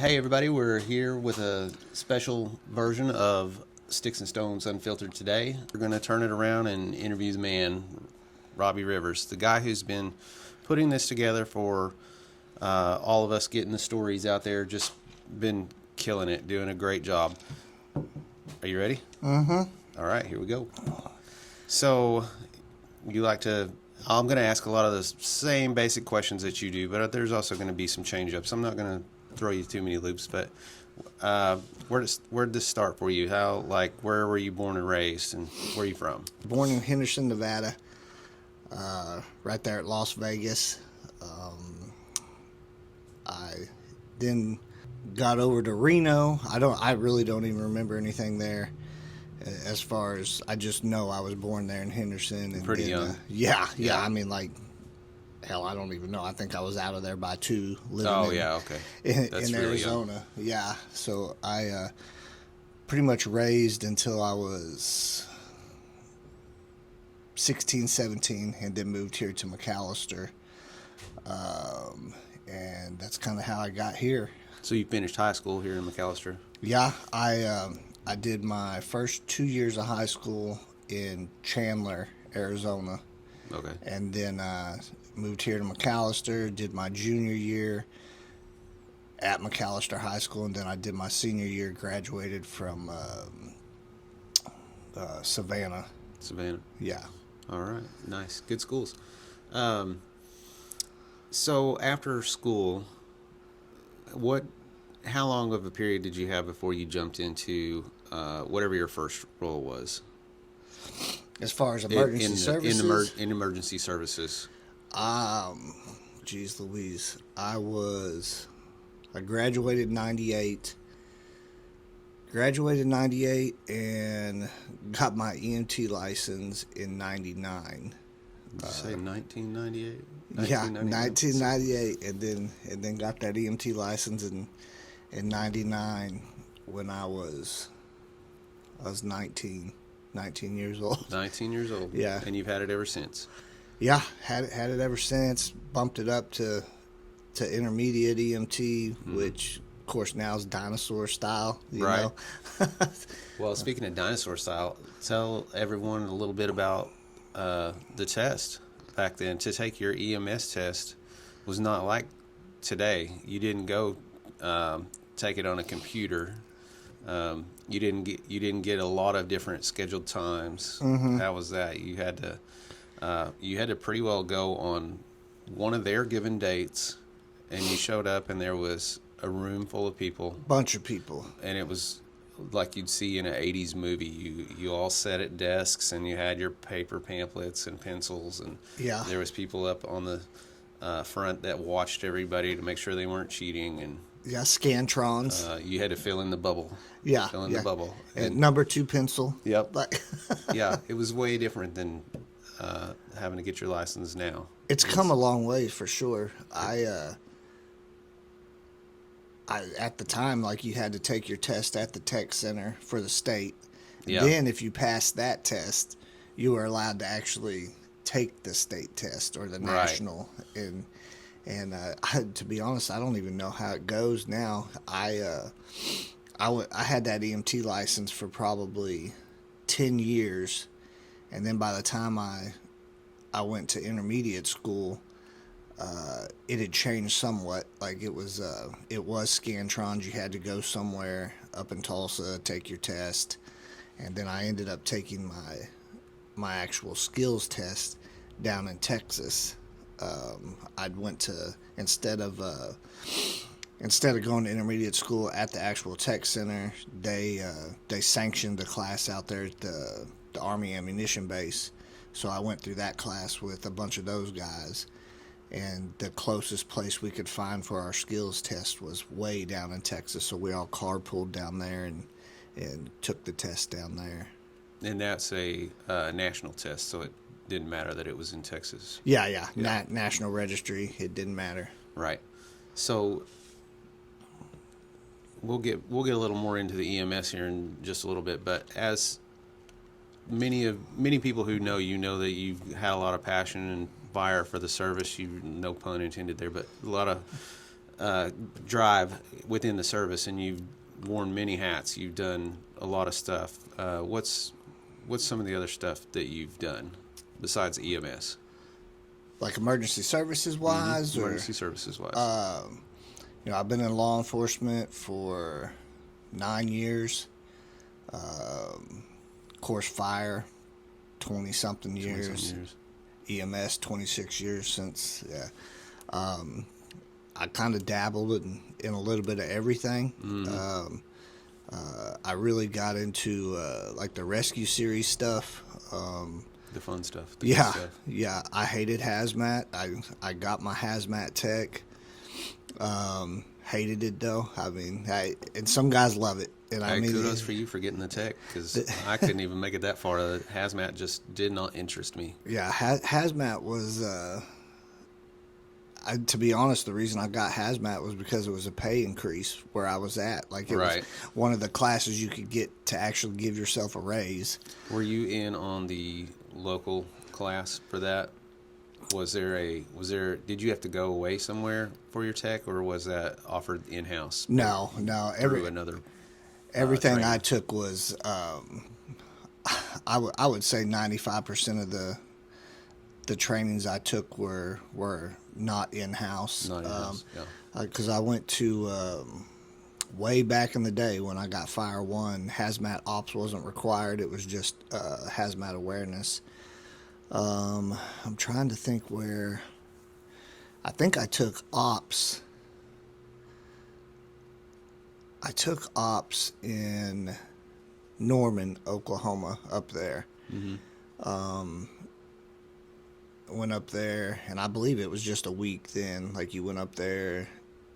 Hey everybody, we're here with a special version of Sticks and Stones Unfiltered today. We're going to turn it around and interview the man, Robby Rivers, the guy who's been putting this together for all of us, getting the stories out there, just been killing it, doing a great job. Are you ready? Mm-hmm. All right, here we go. So, I'm going to ask a lot of the same basic questions that you do, but there's also going to be some change-ups. I'm not going to throw you too many loops, but where'd this start for you? Where were you born and raised, and where are you from? Born in Henderson, Nevada, right there at Las Vegas. I then got over to Reno. I really don't even remember anything there. As far as I just know, I was born there in Henderson. And Pretty then, young. Yeah. I mean, hell, I don't even know. I think I was out of there by 2, living in That's in really Arizona. Young. Yeah, so I pretty much raised until I was 16, 17, and then moved here to McAllister. And that's kind of how I got here. So you finished high school here in McAllister? Yeah, I did my first 2 years of high school in Chandler, Arizona. Okay. And then moved here to McAllister, did my junior year at McAllister High School, and then I did my senior year, graduated from Savannah. Savannah. Yeah. All right. Nice. Good schools. So after school, how long of a period did you have before you jumped into whatever your first role was? As far as emergency services? In emergency services. Geez Louise. I graduated in 98. And got my EMT license in 99. Did you say 1998? Yeah, 1998, and then got that EMT license in 99 when I was 19 years old. 19 years old. Yeah. And you've had it ever since. Yeah, had it ever since. Bumped it up to intermediate EMT, which of course now is dinosaur style. You Right. know? Well, speaking of dinosaur style, tell everyone a little bit about the test back then. To take your EMS test was not like today. You didn't go take it on a computer. You didn't get a lot of different scheduled times. Mm-hmm. How was that? You had to pretty well go on one of their given dates, and you showed up, and there was a room full of people, Bunch of people. and it was like you'd see in an 80s movie. You all sat at desks, and you had your paper pamphlets and pencils, and Yeah. there was people up on the front that watched everybody to make sure they weren't cheating, and Yeah, Scantrons. you had to fill in the bubble. Yeah, Fill in yeah. the bubble. And number 2 pencil. Yep. Like, Yeah, it was way different than having to get your license now. it's come a long way for sure. I at the time, like, you had to take your test at the tech center for the state. Yeah. Then if you passed that test, you were allowed to actually take the state test or the Right. national. And to be honest, I don't even know how it goes now. I had that EMT license for probably 10 years, and then by the time I went to intermediate school, it had changed somewhat. Like, it was Scantrons. You had to go somewhere up in Tulsa, take your test, and then I ended up taking my actual skills test down in Texas. I went to instead of going to intermediate school at the actual tech center, they sanctioned the class out there at the Army ammunition base. So I went through that class with a bunch of those guys, and the closest place we could find for our skills test was way down in Texas. So we all carpooled down there and took the test down there. And that's a national test, so it didn't matter that it was in Texas. Yeah. National registry. It didn't matter. Right. So we'll get a little more into the EMS here in just a little bit, but as many people who know you know that you've had a lot of passion and fire for the service. You, no pun intended there, but a lot of drive within the service, and you've worn many hats. You've done a lot of stuff. What's some of the other stuff that you've done besides EMS? Like emergency services wise, Emergency services wise. I've been in law enforcement for 9 years. Of course, fire, 20 something years. EMS, 26 years since. Yeah. I kind of dabbled in a little bit of everything. I really got into like the rescue series stuff. The fun stuff. Yeah, good stuff. yeah. I hated hazmat. I got my hazmat tech. Hated it though. I mean, and some guys love it. And I mean, kudos for you for getting the tech, because I couldn't even make it that far. Hazmat just did not interest me. Yeah, hazmat was. To be honest, the reason I got hazmat was because it was a pay increase where I was at. Like it was one of the classes you could get to actually give yourself a raise. Were you in on the local class for that? Did you have to go away somewhere for your tech, or was that offered in-house? No. Everything training? I took was, I would say 95% of the trainings I took were not in-house. Not in-house, yeah. Because I went to, way back in the day when I got Fire 1, hazmat ops wasn't required. It was just hazmat awareness. I'm trying to think where. I think I took ops. I took ops in Norman, Oklahoma, up there. Went up there, and I believe it was just a week then. Like, you went up there,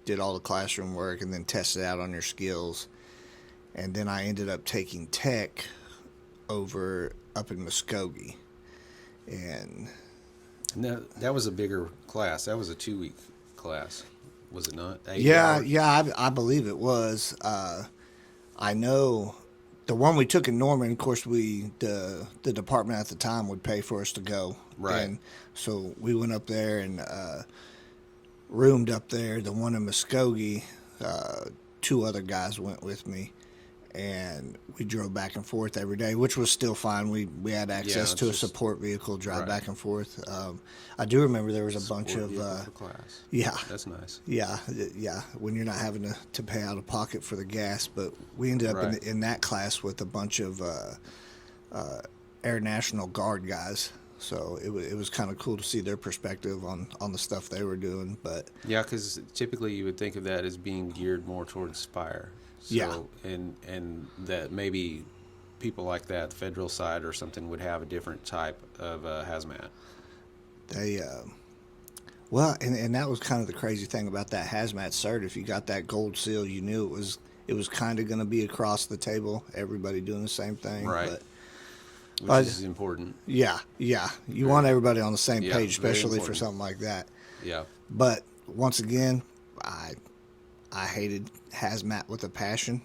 did all the classroom work, and then tested out on your skills. And then I ended up taking tech over up in Muskogee. And that was a bigger class. That was a 2-week class, was it not? 8 yeah, hours? yeah, I believe it was. I know the one we took in Norman. Of course, the department at the time would pay for us to go, right? And so we went up there and roomed up there. The one in Muskogee, 2 other guys went with me. And we drove back and forth every day, which was still fine. We had access to a support vehicle, drive back and forth. I do remember there was a bunch of class. Yeah, That's nice. Yeah. When you're not having to pay out of pocket for the gas, but we ended up in that class with a bunch of Air National Guard guys. So it was kind of cool to see their perspective on the stuff they were doing. But yeah, because typically you would think of that as being geared more towards fire. So, yeah, and that maybe people like that, the federal side or something, would have a different type of hazmat. They, well, and that was kind of the crazy thing about that hazmat cert. If you got that gold seal, you knew it was kind of going to be across the table, everybody doing the same thing, right? But, which is important. Yeah. You want everybody on the same page, especially for something like that. Yeah. But once again, I hated hazmat with a passion.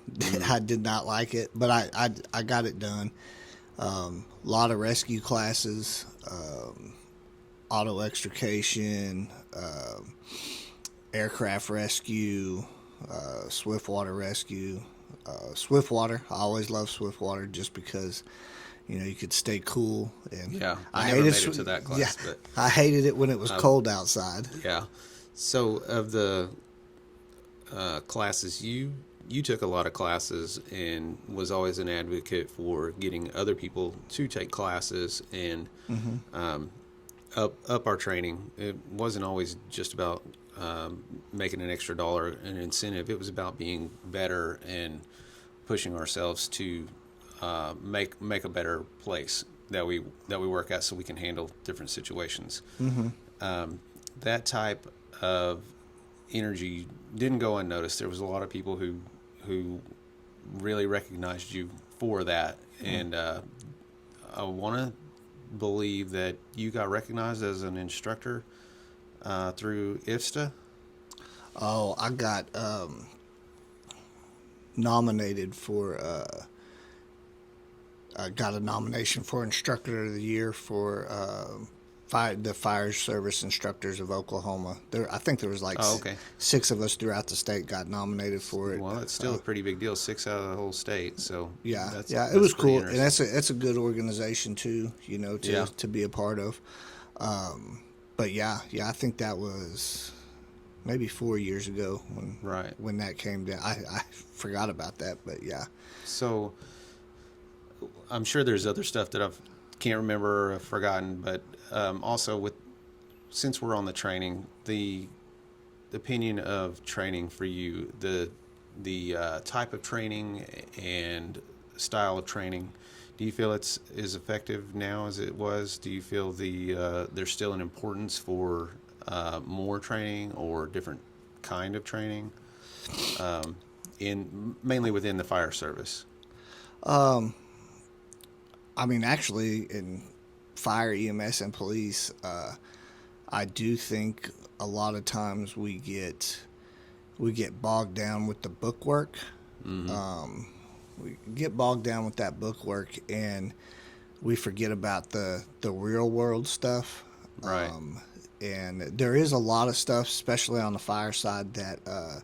I did not like it, but I got it done. Lot of rescue classes, auto extrication, aircraft rescue, swiftwater rescue. Swiftwater, I always loved Swiftwater just because, you could stay cool. And yeah, I never made it to that class. Yeah, but I hated it when it was cold outside. Yeah. So of the classes, you took a lot of classes and was always an advocate for getting other people to take classes and up our training. It wasn't always just about making an extra dollar an incentive. It was about being better and pushing ourselves to make a better place that we work at, so we can handle different situations. That type of energy didn't go unnoticed. There was a lot of people who really recognized you for that, and I want to believe that you got recognized as an instructor through IFSTA. Oh, I got nominated for. I got a nomination for Instructor of the Year for the fire service instructors of Oklahoma. I think there was like Oh, okay. 6 of us throughout the state got nominated for it. Well, it's still a pretty big deal. 6 out of the whole state. So Yeah, that's it was pretty cool, and interesting. that's a good organization too, Yeah. to be a part of. But yeah, I think that was maybe 4 years ago Right. when that came down. I forgot about that, but yeah. So I'm sure there's other stuff that I can't remember or have forgotten, but also since we're on the training, the opinion of training for you, the type of training and style of training, do you feel it's as effective now as it was? Do you feel there's still an importance for more training or different kind of training, mainly within the fire service? I mean, actually, in fire, EMS, and police, I do think a lot of times we get bogged down with the book work. We get bogged down with that book work, and we forget about the real world stuff. Right. And there is a lot of stuff, especially on the fire side, that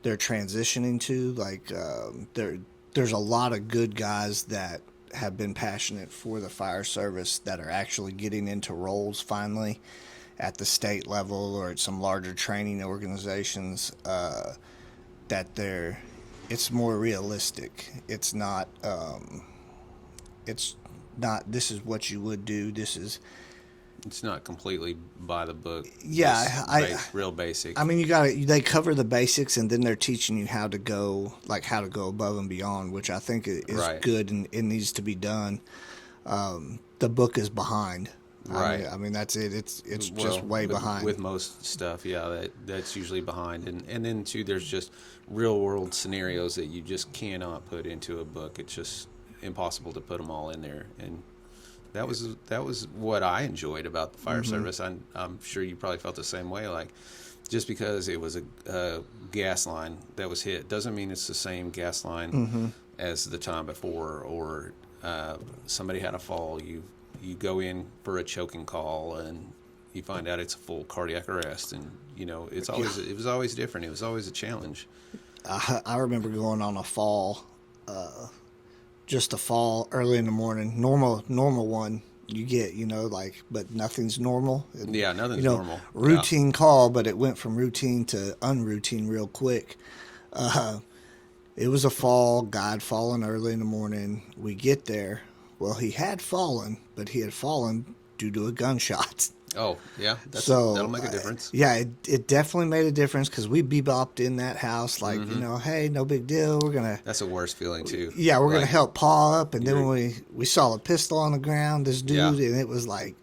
they're transitioning to. Like there's a lot of good guys that have been passionate for the fire service that are actually getting into roles finally at the state level or at some larger training organizations, that it's more realistic. It's not this is what you would do. It's not completely by the book. Yeah, just real basic. I mean, they cover the basics, and then they're teaching you how to go above and beyond, which I think is Right. good and it needs to be done. The book is behind. Right. I mean that's it. It's Well, just way behind. with most stuff. Yeah, that's usually behind, and then too, there's just real world scenarios that you just cannot put into a book. It's just impossible to put them all in there, and that was what I enjoyed about the fire service. I'm sure you probably felt the same way. Like, just because it was a gas line that was hit doesn't mean it's the same gas line as the time before, or somebody had a fall. You go in for a choking call and you find out it's a full cardiac arrest, and it was always different. It was always a challenge. I remember going on a fall, just a fall early in the morning, normal one. You get, but nothing's normal. Yeah, nothing's normal. Routine call, but it went from routine to unroutine real quick. It was a fall. Guy had fallen early in the morning. We get there. Well, he had fallen, but he had fallen due to a gunshot. Oh, yeah, that'll make a difference. Yeah, it definitely made a difference because we bebopped in that house like, hey, no big deal. We're going to... That's a worse feeling, too. Yeah, we're going to help Paul up. And then when we saw a pistol on the ground, this dude, and it was like,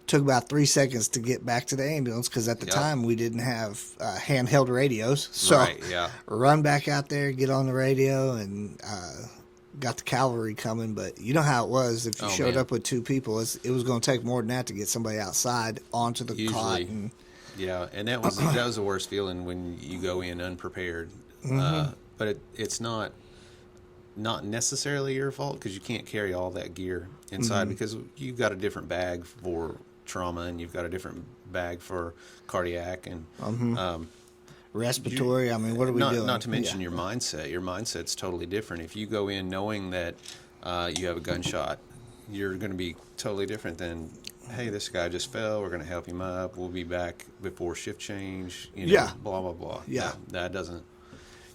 took about 3 seconds to get back to the ambulance because at the time we didn't have handheld radios. So run back out there, get on the radio, and... got the cavalry coming, but you know how it was. If you showed up with 2 people, it was going to take more than that to get somebody outside onto the cot. And that was the worst feeling when you go in unprepared. But it's not necessarily your fault because you can't carry all that gear inside because you've got a different bag for trauma and you've got a different bag for cardiac and respiratory. I mean, what are we doing? Not to mention your mindset. Your mindset's totally different. If you go in knowing that you have a gunshot, you're going to be totally different than, hey, this guy just fell. We're going to help him up. We'll be back before shift change. Blah blah blah. Yeah, that doesn't.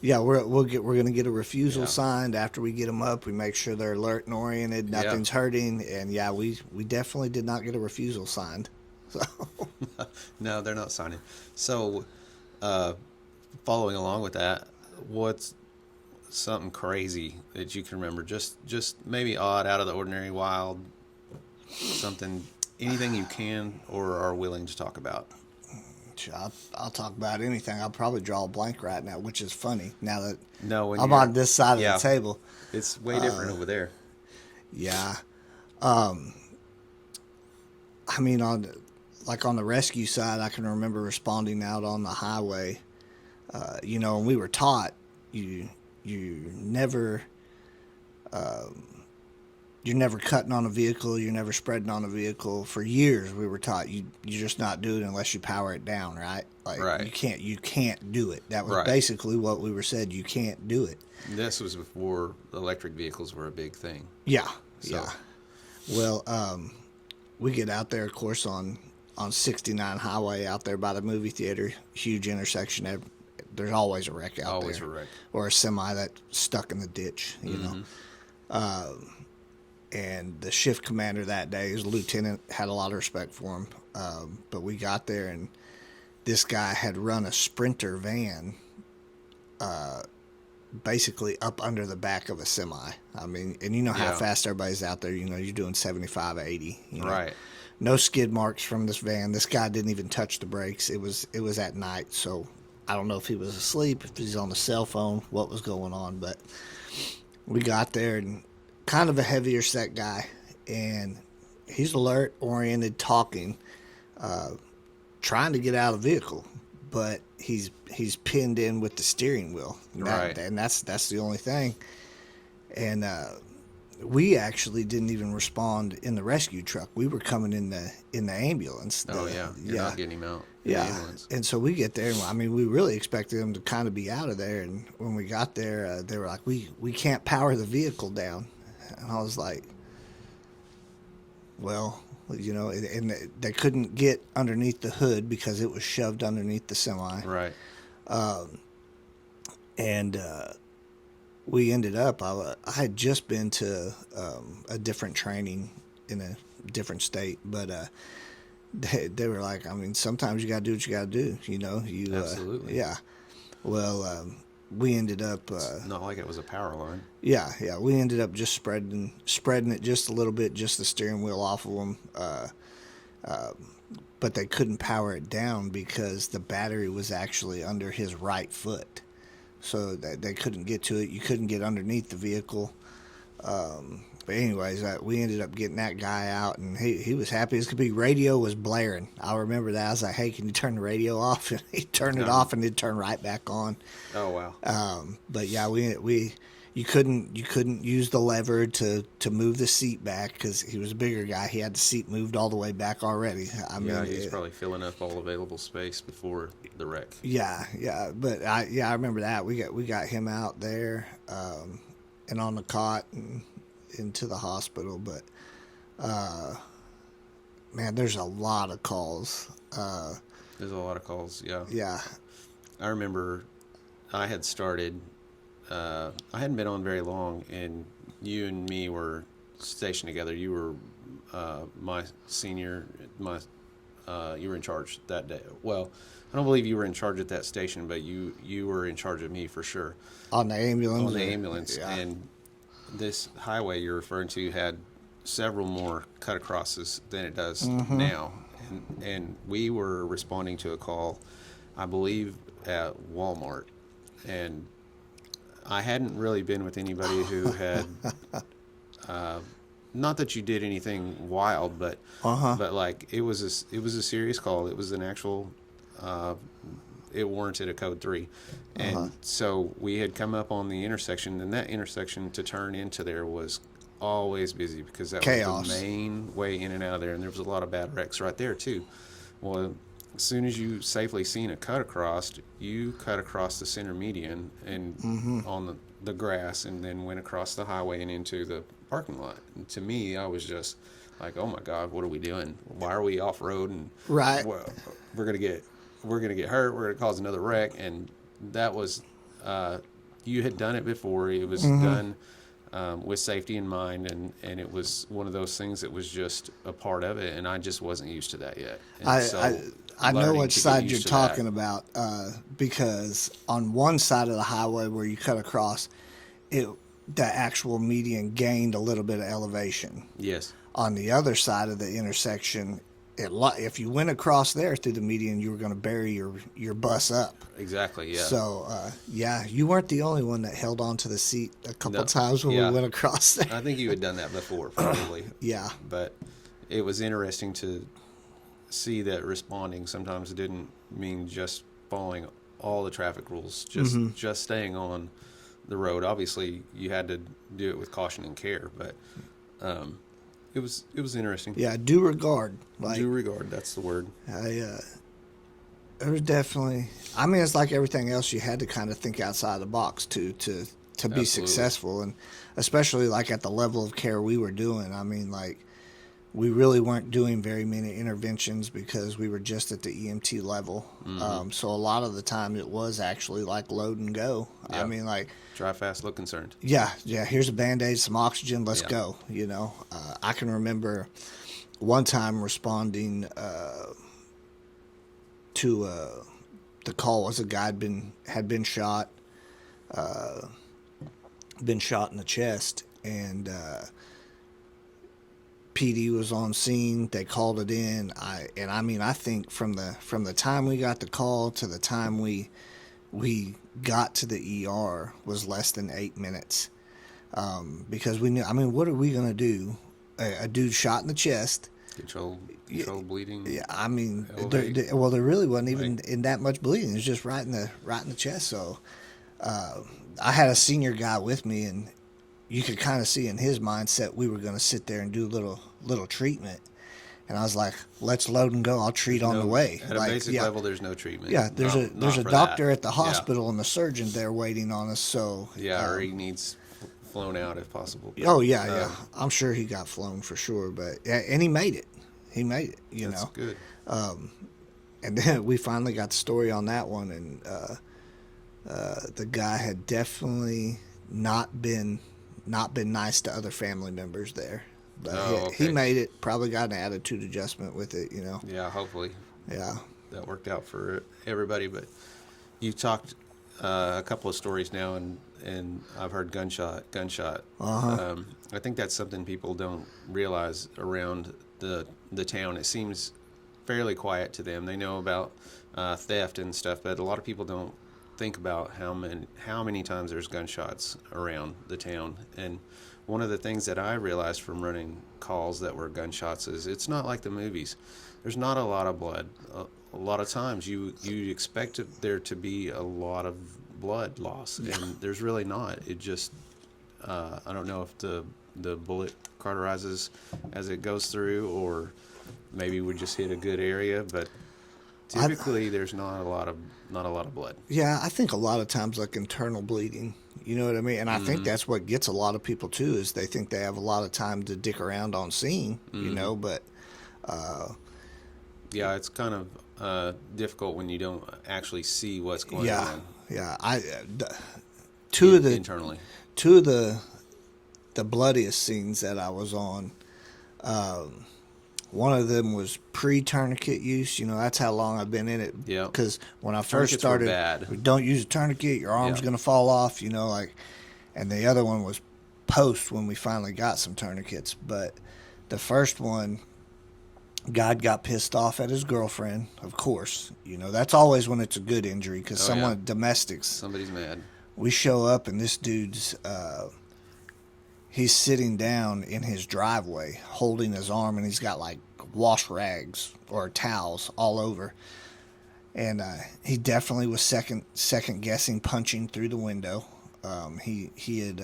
Yeah, we're going to get a refusal signed after we get them up. We make sure they're alert and oriented. Nothing's hurting, and we definitely did not get a refusal signed. So no, they're not signing. So. Following along with that, what's something crazy that you can remember? Just maybe odd, out of the ordinary, wild, something, anything you can or are willing to talk about. I'll talk about anything. I'll probably draw a blank right now, which is funny now that I'm on this side of the table. It's way different over there. Yeah. I mean, on the rescue side, I can remember responding out on the highway. And we were taught you never you're never cutting on a vehicle, you're never spreading on a vehicle. For years, we were taught you're just not doing it unless you power it down, right? Like Right. you can't do it. That was Right. basically what we were said. You can't do it. This was before electric vehicles were a big thing. Yeah, So- yeah. Well, we get out there, of course, on 69 highway out there by the movie theater, huge intersection. There's always a wreck out Always there, a wreck. or a semi that's stuck in the ditch, you know. And the shift commander that day, his lieutenant, had a lot of respect for him. But we got there, and this guy had run a Sprinter van basically up under the back of a semi. I mean, and you know how Yeah. fast everybody's out there. You know, you're doing 75, 80. You know? Right. No skid marks from this van. This guy didn't even touch the brakes. It was at night, so I don't know if he was asleep, if he's on the cell phone, what was going on. But we got there, and kind of a heavier set guy, and he's alert, oriented, talking, trying to get out of the vehicle, but he's pinned in with the steering wheel, Right. and that's the only thing. And we actually didn't even respond in the rescue truck. We were coming in the ambulance. Oh, yeah. You're not getting him out. in the Yeah, ambulance. and so we get there, and I mean, we really expected them to kind of be out of there. And when we got there, they were like, "We can't power the vehicle down," and I was like, "Well, you know," and they couldn't get underneath the hood because it was shoved underneath the semi. Right. And we ended up. I had just been to a different training in a different state, but. They were like, I mean, sometimes you got to do what you got to do, you know. Absolutely. Yeah. Well, we ended up. Not like it was a power line. Yeah. We ended up just spreading it just a little bit, just the steering wheel off of them. But they couldn't power it down because the battery was actually under his right foot, so they couldn't get to it. You couldn't get underneath the vehicle. But anyways, we ended up getting that guy out, and he was happy as could be. Radio was blaring. I remember that. I was like, "Hey, can you turn the radio off?" And he turned it off, and it turned right back on. Oh, wow. But yeah, you couldn't use the lever to move the seat back because he was a bigger guy. He had the seat moved all the way back already. I mean, He's probably filling up all available space before the wreck. Yeah. But I remember that. We got him out there, and on the cot and into the hospital. But man, there's a lot of calls. There's a lot of calls, yeah. Yeah. I remember I had started, I hadn't been on very long, and you and me were stationed together. You were my senior, you were in charge that day. Well, I don't believe you were in charge at that station, but you were in charge of me for sure. On the ambulance. On the ambulance. Yeah. And this highway you're referring to had several more cut acrosses than it does now. And we were responding to a call, I believe, at Walmart. And I hadn't really been with anybody who had, not that you did anything wild, but like it was a serious call. It was an actual, it warranted a code 3. And so we had come up on the intersection, and that intersection to turn into there was always busy because that Chaos. was the main way in and out of there, and there was a lot of bad wrecks right there too. Well, as soon as you safely seen a cut across, you cut across the center median and on the grass, and then went across the highway and into the parking lot. And to me, I was just like, "Oh my God, what are we doing? Why are we off road? And Right. we're gonna get hurt. We're gonna cause another wreck." And that was, you had done it before. It was done with safety in mind, and it was one of those things that was just a part of it, and I just wasn't used to that yet. And I know learning which to get side you're used to that. talking about, because on one side of the highway where you cut across, the actual median gained a little bit of elevation. Yes. On the other side of the intersection, if you went across there through the median, you were going to bury your bus up. Exactly. Yeah. So, you weren't the only one that held onto the seat a couple No, times when we went across there. I think you had done that before, probably. Yeah. But it was interesting to see that responding sometimes didn't mean just following all the traffic rules, just staying on the road. Obviously, you had to do it with caution and care, but it was interesting. Yeah, due regard. Like, Due regard, that's the word. It was definitely. I mean, it's like everything else. You had to kind of think outside the box to be Absolutely. successful, and especially like at the level of care we were doing. I mean, like we really weren't doing very many interventions because we were just at the EMT level. So a lot of the time it was actually like load and go. I Yep. mean, like Drive fast, look concerned. yeah. Here's a Band-Aid, some oxygen. Let's Yeah. go. I can remember one time responding to the call was a guy had been shot in the chest, and PD was on scene. They called it in. I think from the time we got the call to the time we got to the ER was less than 8 minutes, because we knew. I mean, what are we gonna do? A dude shot in the chest. Control bleeding. Yeah, I mean, elevate. there really wasn't even Right. in that much bleeding. It was just right in the chest. So, I had a senior guy with me, and you could kind of see in his mindset we were going to sit there and do little treatment. And I was like, "Let's load and go. I'll treat on the way." At a Like, basic yeah, level, there's no treatment. yeah. There's Not a for doctor that. at the hospital and the surgeon there waiting on us. So Yeah, or he needs flown out if possible. But, oh yeah. I'm sure he got flown for sure, but yeah, and he made it. He made it. That's good. And then we finally got the story on that one, and the guy had definitely not been nice to other family members there. But he okay. made it. Probably got an attitude adjustment with it. Yeah, hopefully Yeah. that worked out for everybody. But you talked a couple of stories now, and I've heard gunshot. I think that's something people don't realize around the town. It seems fairly quiet to them. They know about theft and stuff, but a lot of people don't think about how many times there's gunshots around the town. And one of the things that I realized from running calls that were gunshots is it's not like the movies. There's not a lot of blood. A lot of times you expect there to be a lot of blood loss, and there's really not. It just I don't know if the bullet cauterizes as it goes through, or maybe we just hit a good area, but typically there's not a lot of blood. Yeah, I think a lot of times like internal bleeding. You know what I mean? And I think that's what gets a lot of people too, is they think they have a lot of time to dick around on scene. But yeah, it's kind of difficult when you don't actually see what's going yeah, on. yeah. Two of the bloodiest scenes that I was on. One of them was pre-tourniquet use. That's how long I've been in it. Yeah. Because when I first Tourniquets were started, bad. don't use a tourniquet, your arm's Yeah. going to fall off, and the other one was post when we finally got some tourniquets. But the first one, God got pissed off at his girlfriend, of course. That's always when it's a good injury, because domestics. Somebody's mad. We show up, and this dude's he's sitting down in his driveway holding his arm, and he's got like wash rags or towels all over, and he definitely was second guessing punching through the window. He had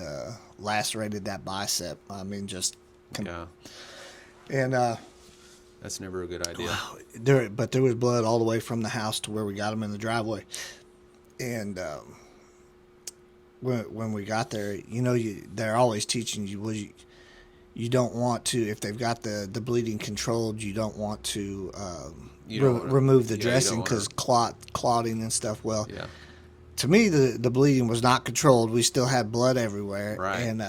lacerated that bicep. I mean, just Yeah, and that's never a good idea. but there was blood all the way from the house to where we got him in the driveway, and when we got there, they're always teaching you, you don't want to, if they've got the bleeding controlled, you don't want to remove the dressing because clotting and stuff. Well, Yeah. to me, the bleeding was not controlled. We still had blood everywhere. Right. And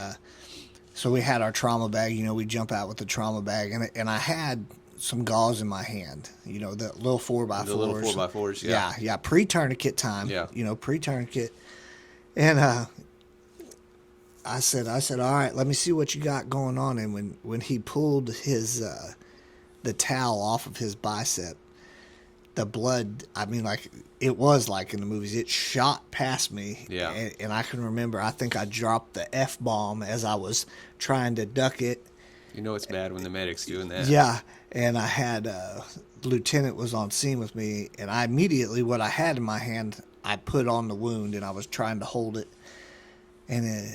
so we had our trauma bag. We jump out with the trauma bag. And I had some gauze in my hand, the little 4x4s. The little 4x4s, yeah. Yeah, pre-tourniquet time. Yeah. Pre-tourniquet. And I said, all right, let me see what you got going on. And when he pulled his the towel off of his bicep, the blood, I mean, like it was like in the movies, it shot past me. Yeah. And I can remember, I think I dropped the F-bomb as I was trying to duck it. It's bad when the medic's doing that. Yeah. And I had the lieutenant was on scene with me, and I immediately, what I had in my hand, I put on the wound, and I was trying to hold it. And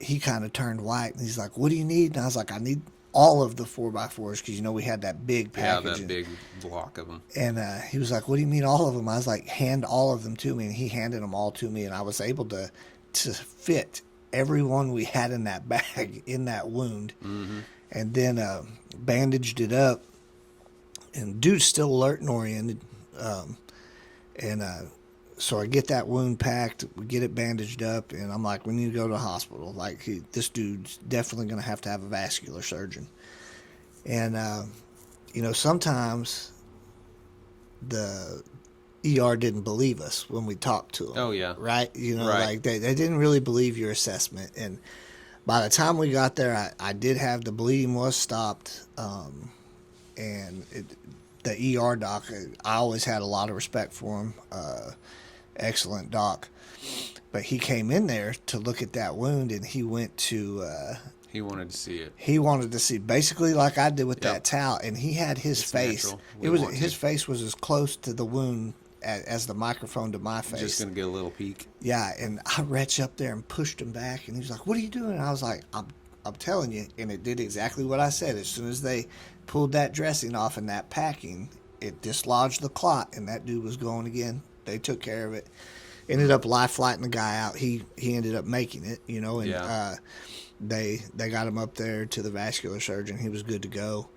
he kind of turned white, and he's like, "What do you need?" And I was like, "I need all of the 4x4s, because we had that big Yeah, package." that big block of them. And he was like, "What do you mean all of them?" I was like, "Hand all of them to me." And he handed them all to me, and I was able to fit every one we had in that bag in that wound, and then bandaged it up. And dude's still alert and oriented, and so I get that wound packed, we get it bandaged up, and I'm like, "We need to go to the hospital. Like, this dude's definitely going to have a vascular surgeon." And sometimes the ER didn't believe us when we talked to them. Oh, yeah. Right? Right. Like they didn't really believe your assessment. And by the time we got there, I did have the bleeding was stopped. And the ER doc, I always had a lot of respect for him. Excellent doc. But he came in there to look at that wound, and he went to... He wanted to see it. He wanted to see, basically like I did with Yep. that towel, and he had his It's face. natural. It We was want his to. face was as close to the wound as the microphone to my face. Just going to get a little peek. Yeah, and I reached up there and pushed him back, and he was like, "What are you doing?" And I was like, I'm telling you," and it did exactly what I said. As soon as they pulled that dressing off and that packing, it dislodged the clot, and that dude was going again. They took care of it. Ended up life flighting the guy out. He ended up making it, and Yeah. they got him up there to the vascular surgeon. He was good to go.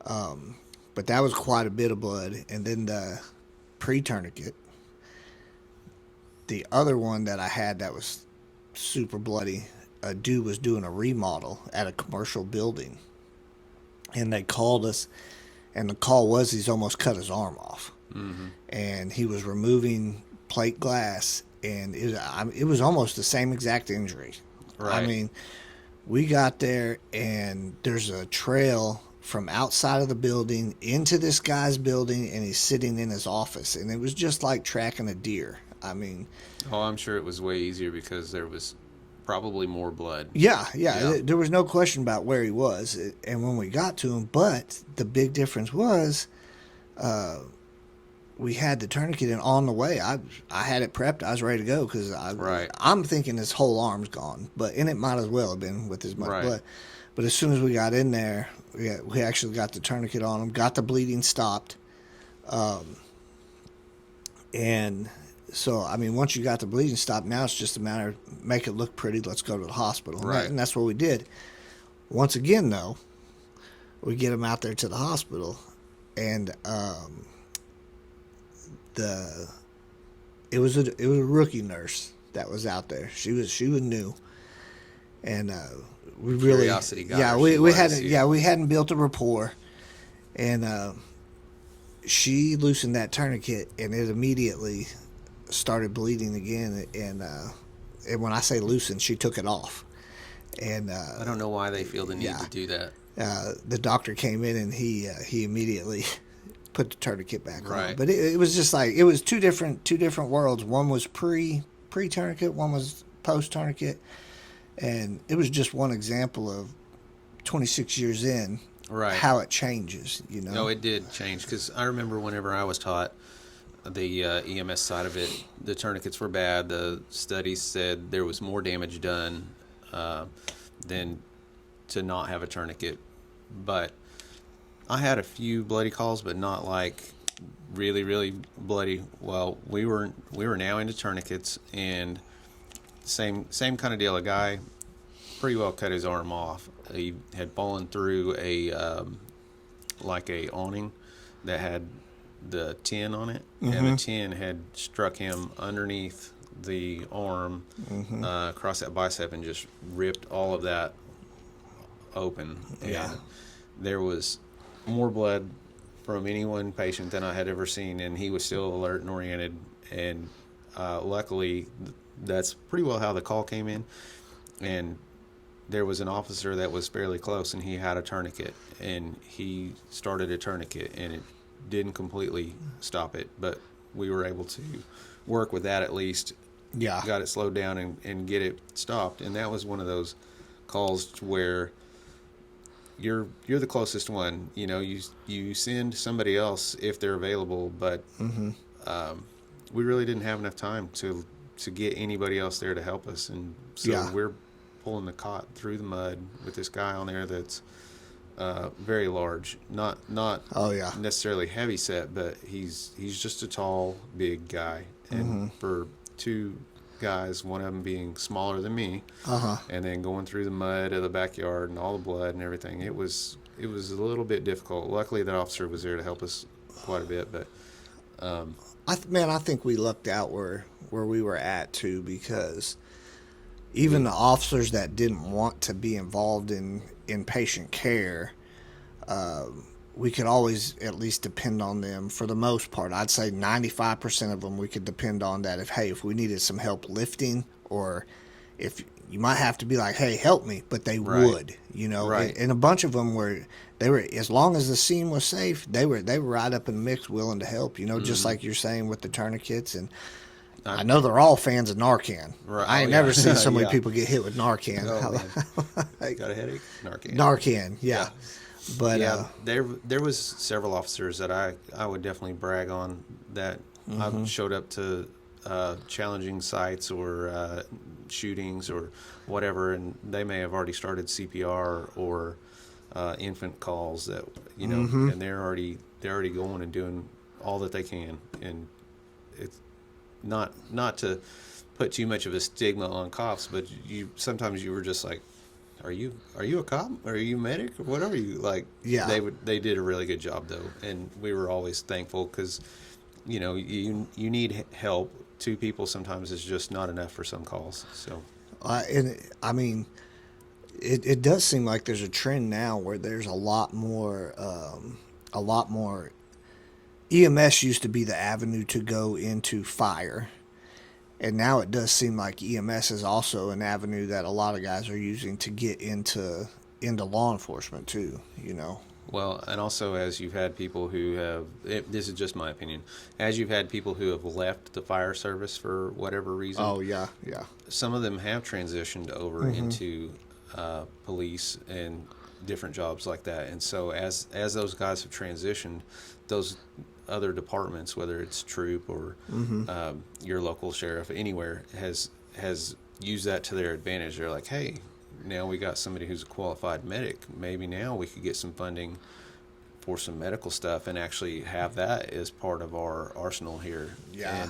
But that was quite a bit of blood. And then the pre-tourniquet, the other one that I had that was super bloody, a dude was doing a remodel at a commercial building. And they called us, and the call was he's almost cut his arm off. And he was removing plate glass, and it was almost the same exact injury. Right. I mean, we got there, and there's a trail from outside of the building into this guy's building, and he's sitting in his office, and it was just like tracking a deer. I mean, Oh, I'm sure it was way easier because there was probably more blood. yeah, Yeah. there was no question about where he was, and when we got to him. But the big difference was, we had the tourniquet in on the way. I had it prepped. I was ready to go, because Right. I'm thinking his whole arm's gone, and it might as well have been with as much Right. blood. But as soon as we got in there, we actually got the tourniquet on him, got the bleeding stopped, and so I mean, once you got the bleeding stopped, now it's just a matter of make it look pretty. Let's go to the hospital, Right. And that's what we did. Once again, though, we get him out there to the hospital, and it was a rookie nurse that was out there. She was new, and we really Curiosity got her. She we wanted to hadn't see it. we hadn't built a rapport, and she loosened that tourniquet, and it immediately started bleeding again, and when I say loosened, she took it off, and I don't know why they feel the need Yeah. to do that. the doctor came in, and he immediately put the tourniquet back on. Right. But it was just like, it was two different worlds. One was pre tourniquet, one was post tourniquet, and it was just one example of 26 years in, Right. how it changes. No, it did change, because I remember whenever I was taught the EMS side of it, the tourniquets were bad. The studies said there was more damage done than to not have a tourniquet. But I had a few bloody calls, but not like really, really bloody. Well, we were now into tourniquets, and same kind of deal. A guy pretty well cut his arm off. He had fallen through a like a awning that had the tin on it, and the tin had struck him underneath the arm, across that bicep, and just ripped all of that open. Yeah. And there was more blood from any one patient than I had ever seen, and he was still alert and oriented. And luckily, that's pretty well how the call came in. And there was an officer that was fairly close, and he had a tourniquet, and he started a tourniquet, and it didn't completely stop it, but we were able to work with that at least. Yeah. Got it slowed down and get it stopped. And that was one of those calls where you're the closest one. You send somebody else if they're available, but we really didn't have enough time to get anybody else there to help us, and so Yeah. we're pulling the cot through the mud with this guy on there that's very large, not Oh yeah. necessarily heavy set, but he's just a tall, big guy. And for two guys, one of them being smaller than me, and then going through the mud of the backyard and all the blood and everything, it was a little bit difficult. Luckily, the officer was there to help us quite a bit, but I think we lucked out where we were at too, because even the officers that didn't want to be involved in patient care, we could always at least depend on them for the most part. I'd say 95% of them we could depend on that if we needed some help lifting, or if you might have to be like, hey, help me, but they would, Right. And a bunch of them they were, as long as the scene was safe, they were right up in the mix willing to help, just like you're saying with the tourniquets. And I know they're all fans of Narcan. Right. I ain't never seen so many people get hit with Narcan. Oh, man. Got a headache? Narcan. Narcan, yeah. But there was several officers that I would definitely brag on that I showed up to challenging sites or shootings or whatever, and they may have already started CPR or infant calls that and they're already going and doing all that they can. And it's not to put too much of a stigma on cops, but sometimes you were just like, Are you a cop? Are you a medic? Or whatever you like. Yeah. They did a really good job though, and we were always thankful because, you need help. Two people sometimes is just not enough for some calls. So. And I mean, it does seem like there's a trend now where there's a lot more. EMS used to be the avenue to go into fire. And now it does seem like EMS is also an avenue that a lot of guys are using to get into law enforcement too, Well, and also as you've had people who have, this is just my opinion, as you've had people who have left the fire service for whatever reason. Oh, yeah. Some of them have transitioned over into police and different jobs like that. And so as those guys have transitioned, those other departments, whether it's troop or your local sheriff, anywhere, has used that to their advantage. They're like, hey, now we got somebody who's a qualified medic. Maybe now we could get some funding for some medical stuff and actually have that as part of our arsenal here. Yeah.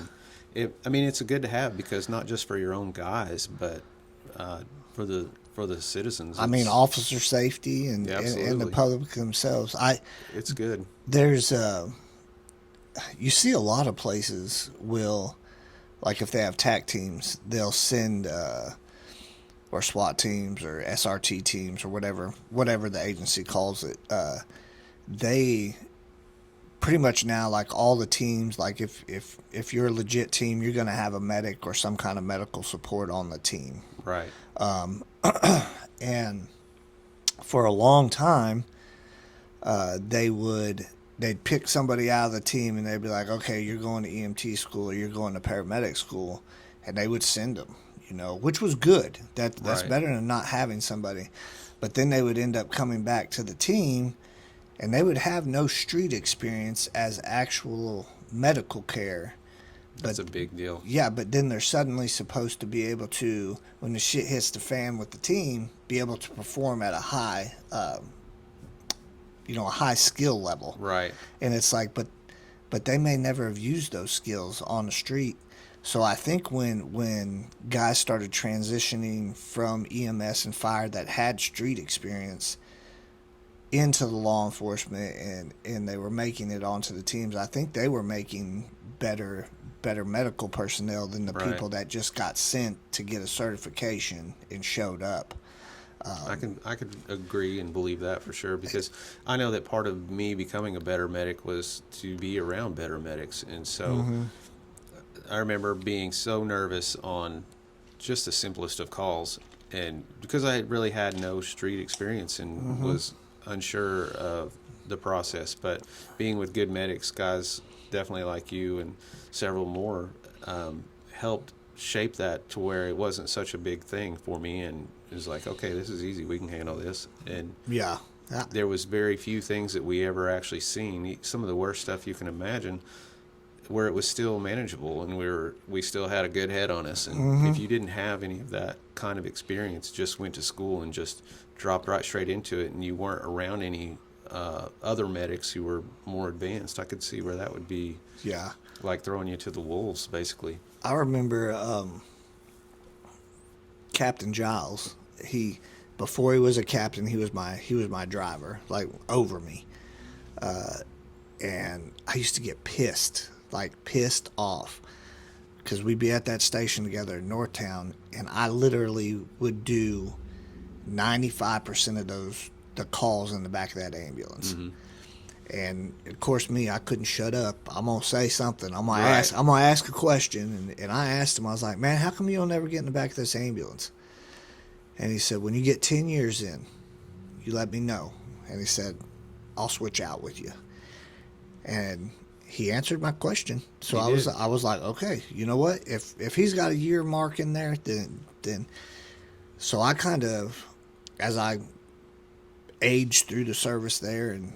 And it's a good to have, because not just for your own guys, but for the citizens. Officer safety and the public themselves. It's good. There's you see a lot of places will, like if they have TAC teams, they'll send or SWAT teams or SRT teams or whatever the agency calls it. They pretty much now, like all the teams, like if you're a legit team, you're going to have a medic or some kind of medical support on the team. Right. And for a long time, they'd pick somebody out of the team and they'd be like, okay, you're going to EMT school or you're going to paramedic school, and they would send them, which was good. That's right. Better than not having somebody. But then they would end up coming back to the team, and they would have no street experience as actual medical care. That's a big deal. Yeah, but then they're suddenly supposed to be able to, when the shit hits the fan with the team, be able to perform at a high a high skill level. Right. And it's like, but they may never have used those skills on the street. So I think when guys started transitioning from EMS and fire that had street experience into the law enforcement and they were making it onto the teams, I think they were making better medical personnel than the people that just got sent to get a certification and showed up. I could agree and believe that for sure, because I know that part of me becoming a better medic was to be around better medics. And so I remember being so nervous on just the simplest of calls, and because I really had no street experience and was unsure of the process, but being with good medics, guys definitely like you and several more, helped shape that to where it wasn't such a big thing for me, and it was like, okay, this is easy, we can handle this. And there was very few things that we ever actually seen. Some of the worst stuff you can imagine where it was still manageable, and we still had a good head on us. And if you didn't have any of that kind of experience, just went to school and just dropped right straight into it, and you weren't around any other medics who were more advanced, I could see where that would be like throwing you to the wolves, basically. I remember Captain Giles. Before he was a captain, he was my driver, like over me, and I used to get pissed off, because we'd be at that station together in Northtown, and I literally would do 95% of the calls in the back of that ambulance. And of course, I couldn't shut up. I'm gonna say something. I'm gonna ask a question. And I asked him. I was like, "Man, how come you don't ever get in the back of this ambulance?" And he said, "When you get 10 years in, you let me know." And he said, "I'll switch out with you." And he answered my question. So I was like, okay, you know what? If he's got a year mark in there, then so I kind of, as I aged through the service there, and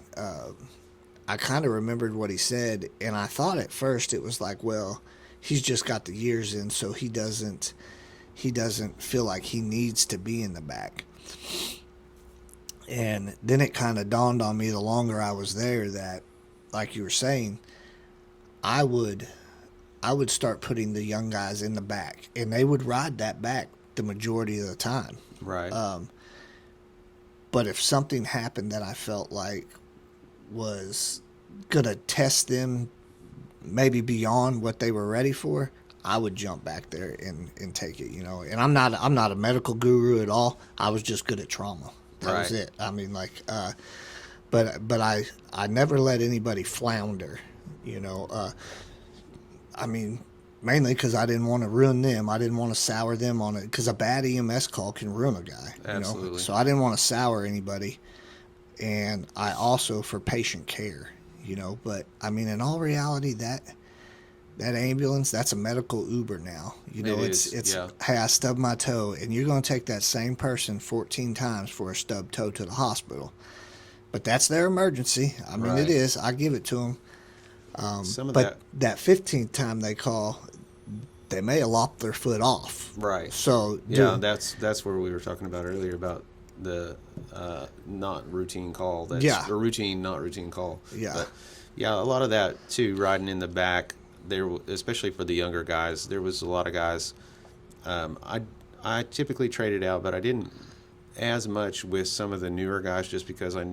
I kind of remembered what he said, and I thought at first it was like, well, he's just got the years in, so he doesn't feel like he needs to be in the back. And then it kind of dawned on me the longer I was there that, like you were saying, I would start putting the young guys in the back, and they would ride that back the majority of the time. Right. But if something happened that I felt like was gonna test them maybe beyond what they were ready for, I would jump back there and take it, And I'm not a medical guru at all. I was just good at trauma. That was it. I mean, but I never let anybody flounder, I mean, mainly because I didn't want to ruin them. I didn't want to sour them on it, because a bad EMS call can ruin a guy. Absolutely. So I didn't want to sour anybody. And I also for patient care, But I mean, in all reality, that ambulance, that's a medical Uber now. It's hey, I stubbed my toe, and you're going to take that same person 14 times for a stubbed toe to the hospital. But that's their emergency. I mean, it is. I give it to them. But that 15th time they call, they may have lopped their foot off. Right. So that's where we were talking about earlier about the not routine call. That's a routine, not routine call. Yeah. But a lot of that too, riding in the back there, especially for the younger guys. There was a lot of guys. I typically traded out, but I didn't as much with some of the newer guys, just because I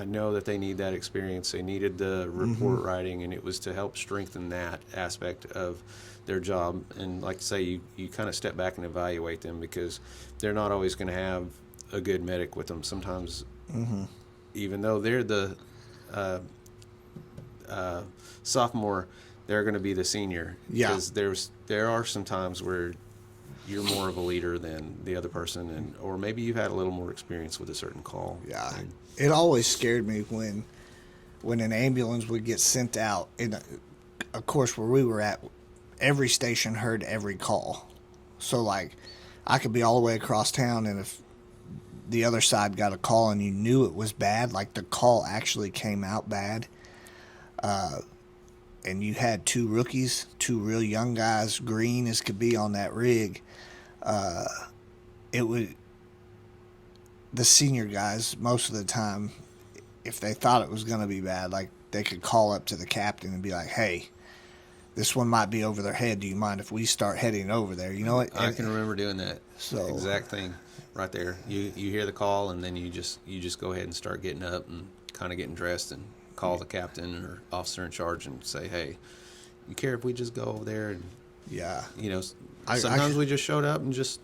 know that they need that experience. They needed the report writing, and it was to help strengthen that aspect of their job. And like I say, you kind of step back and evaluate them, because they're not always going to have a good medic with them. Sometimes, even though they're the sophomore, they're going to be the senior. Because there are some times where you're more of a leader than the other person, or maybe you've had a little more experience with a certain call. Yeah. It always scared me when an ambulance would get sent out. And of course, where we were at, every station heard every call. So I could be all the way across town, and if the other side got a call and you knew it was bad, like the call actually came out bad, and you had two rookies, two real young guys, green as could be on that rig, the senior guys, most of the time, if they thought it was going to be bad, they could call up to the captain and be like, "Hey, this one might be over their head. Do you mind if we start heading over there?" You know what? I can remember doing that exact thing right there. You hear the call, and then you just go ahead and start getting up and kind of getting dressed and call the captain or officer in charge and say, "Hey, you care if we just go over there?" And sometimes we just showed up and just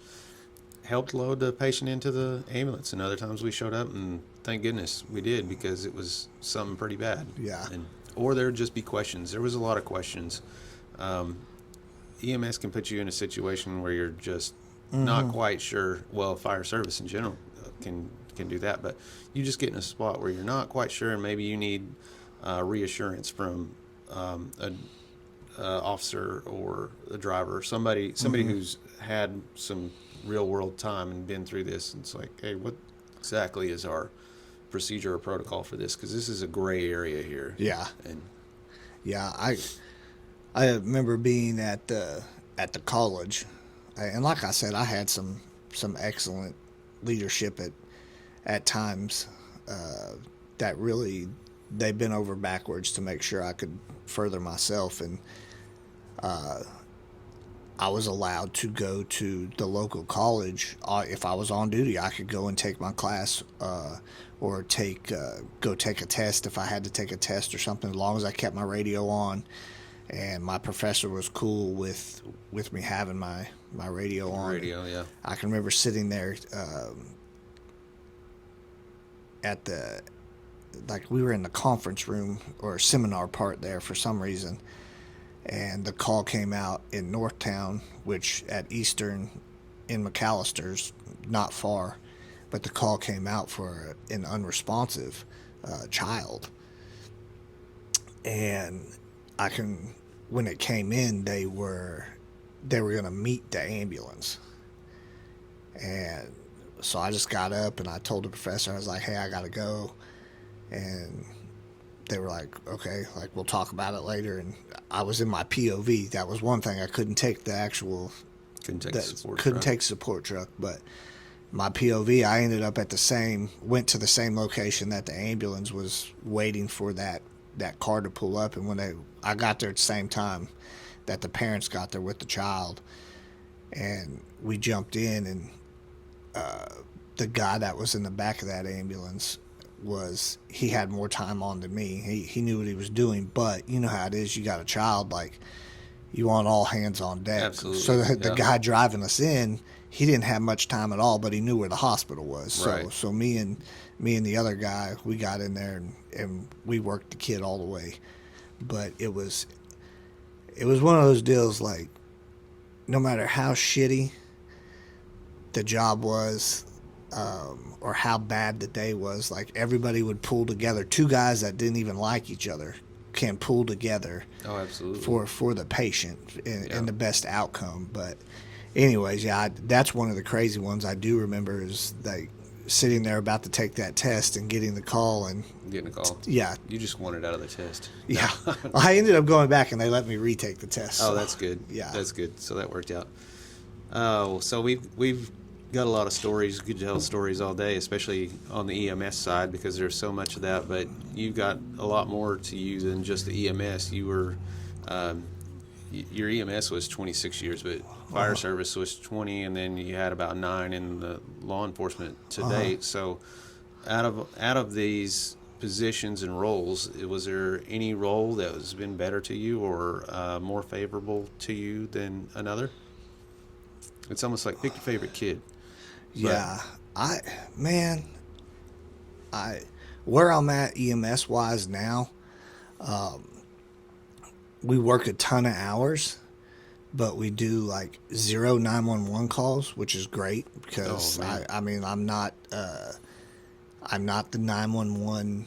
helped load the patient into the ambulance, and other times we showed up, and thank goodness we did, because it was something pretty bad. Or there would just be questions. There was a lot of questions. EMS can put you in a situation where you're just not quite sure. Well, fire service in general can do that, but you just get in a spot where you're not quite sure, and maybe you need reassurance from a officer or a driver, somebody who's had some real world time and been through this. And it's like, hey, what exactly is our procedure or protocol for this? Because this is a gray area here. I remember being at the college, and like I said, I had some excellent leadership at times that really they bent over backwards to make sure I could further myself, and I was allowed to go to the local college. If I was on duty, I could go and take my class, or go take a test if I had to take a test or something, as long as I kept my radio on. And my professor was cool with me having my radio on. Radio, yeah. I can remember sitting there we were in the conference room or seminar part there for some reason, and the call came out in Northtown, which at Eastern in McAllister's not far, but the call came out for an unresponsive child. And when it came in, they were going to meet the ambulance. And so I just got up and I told the professor, I was like, hey, I got to go. And they were like, okay, like, we'll talk about it later. And I was in my POV. That was one thing. I couldn't take the actual... Couldn't take support truck. But my POV, I ended up went to the same location that the ambulance was waiting for that car to pull up. And when I got there at the same time that the parents got there with the child. And we jumped in, and the guy that was in the back of that ambulance he had more time on than me. He knew what he was doing, but you know how it is. You got a child, like, you want all hands on deck. Absolutely. So the guy driving us in, he didn't have much time at all, but he knew where the hospital was. Right. So me and the other guy, we got in there and we worked the kid all the way. But it was one of those deals, like, no matter how shitty the job was, or how bad the day was, like, everybody would pull together. Two guys that didn't even like each other can pull together. Oh, absolutely. For the patient and the best outcome. But anyways, yeah, that's one of the crazy ones I do remember, is like sitting there about to take that test and getting the call. Yeah. You just wanted out of the test. Yeah. I ended up going back and they let me retake the test. Oh, that's good. Yeah. That's good. So that worked out. Oh, so we've got a lot of stories. You could tell stories all day, especially on the EMS side, because there's so much of that. But you've got a lot more to you than just the EMS. You were, your EMS was 26 years, but fire service was 20, and then you had about 9 in the law enforcement to date. So, out of these positions and roles, was there any role that has been better to you or more favorable to you than another? It's almost like pick your favorite kid. Yeah, where I'm at EMS wise now, we work a ton of hours, but we do like 0 911 calls, which is great because I'm not the 911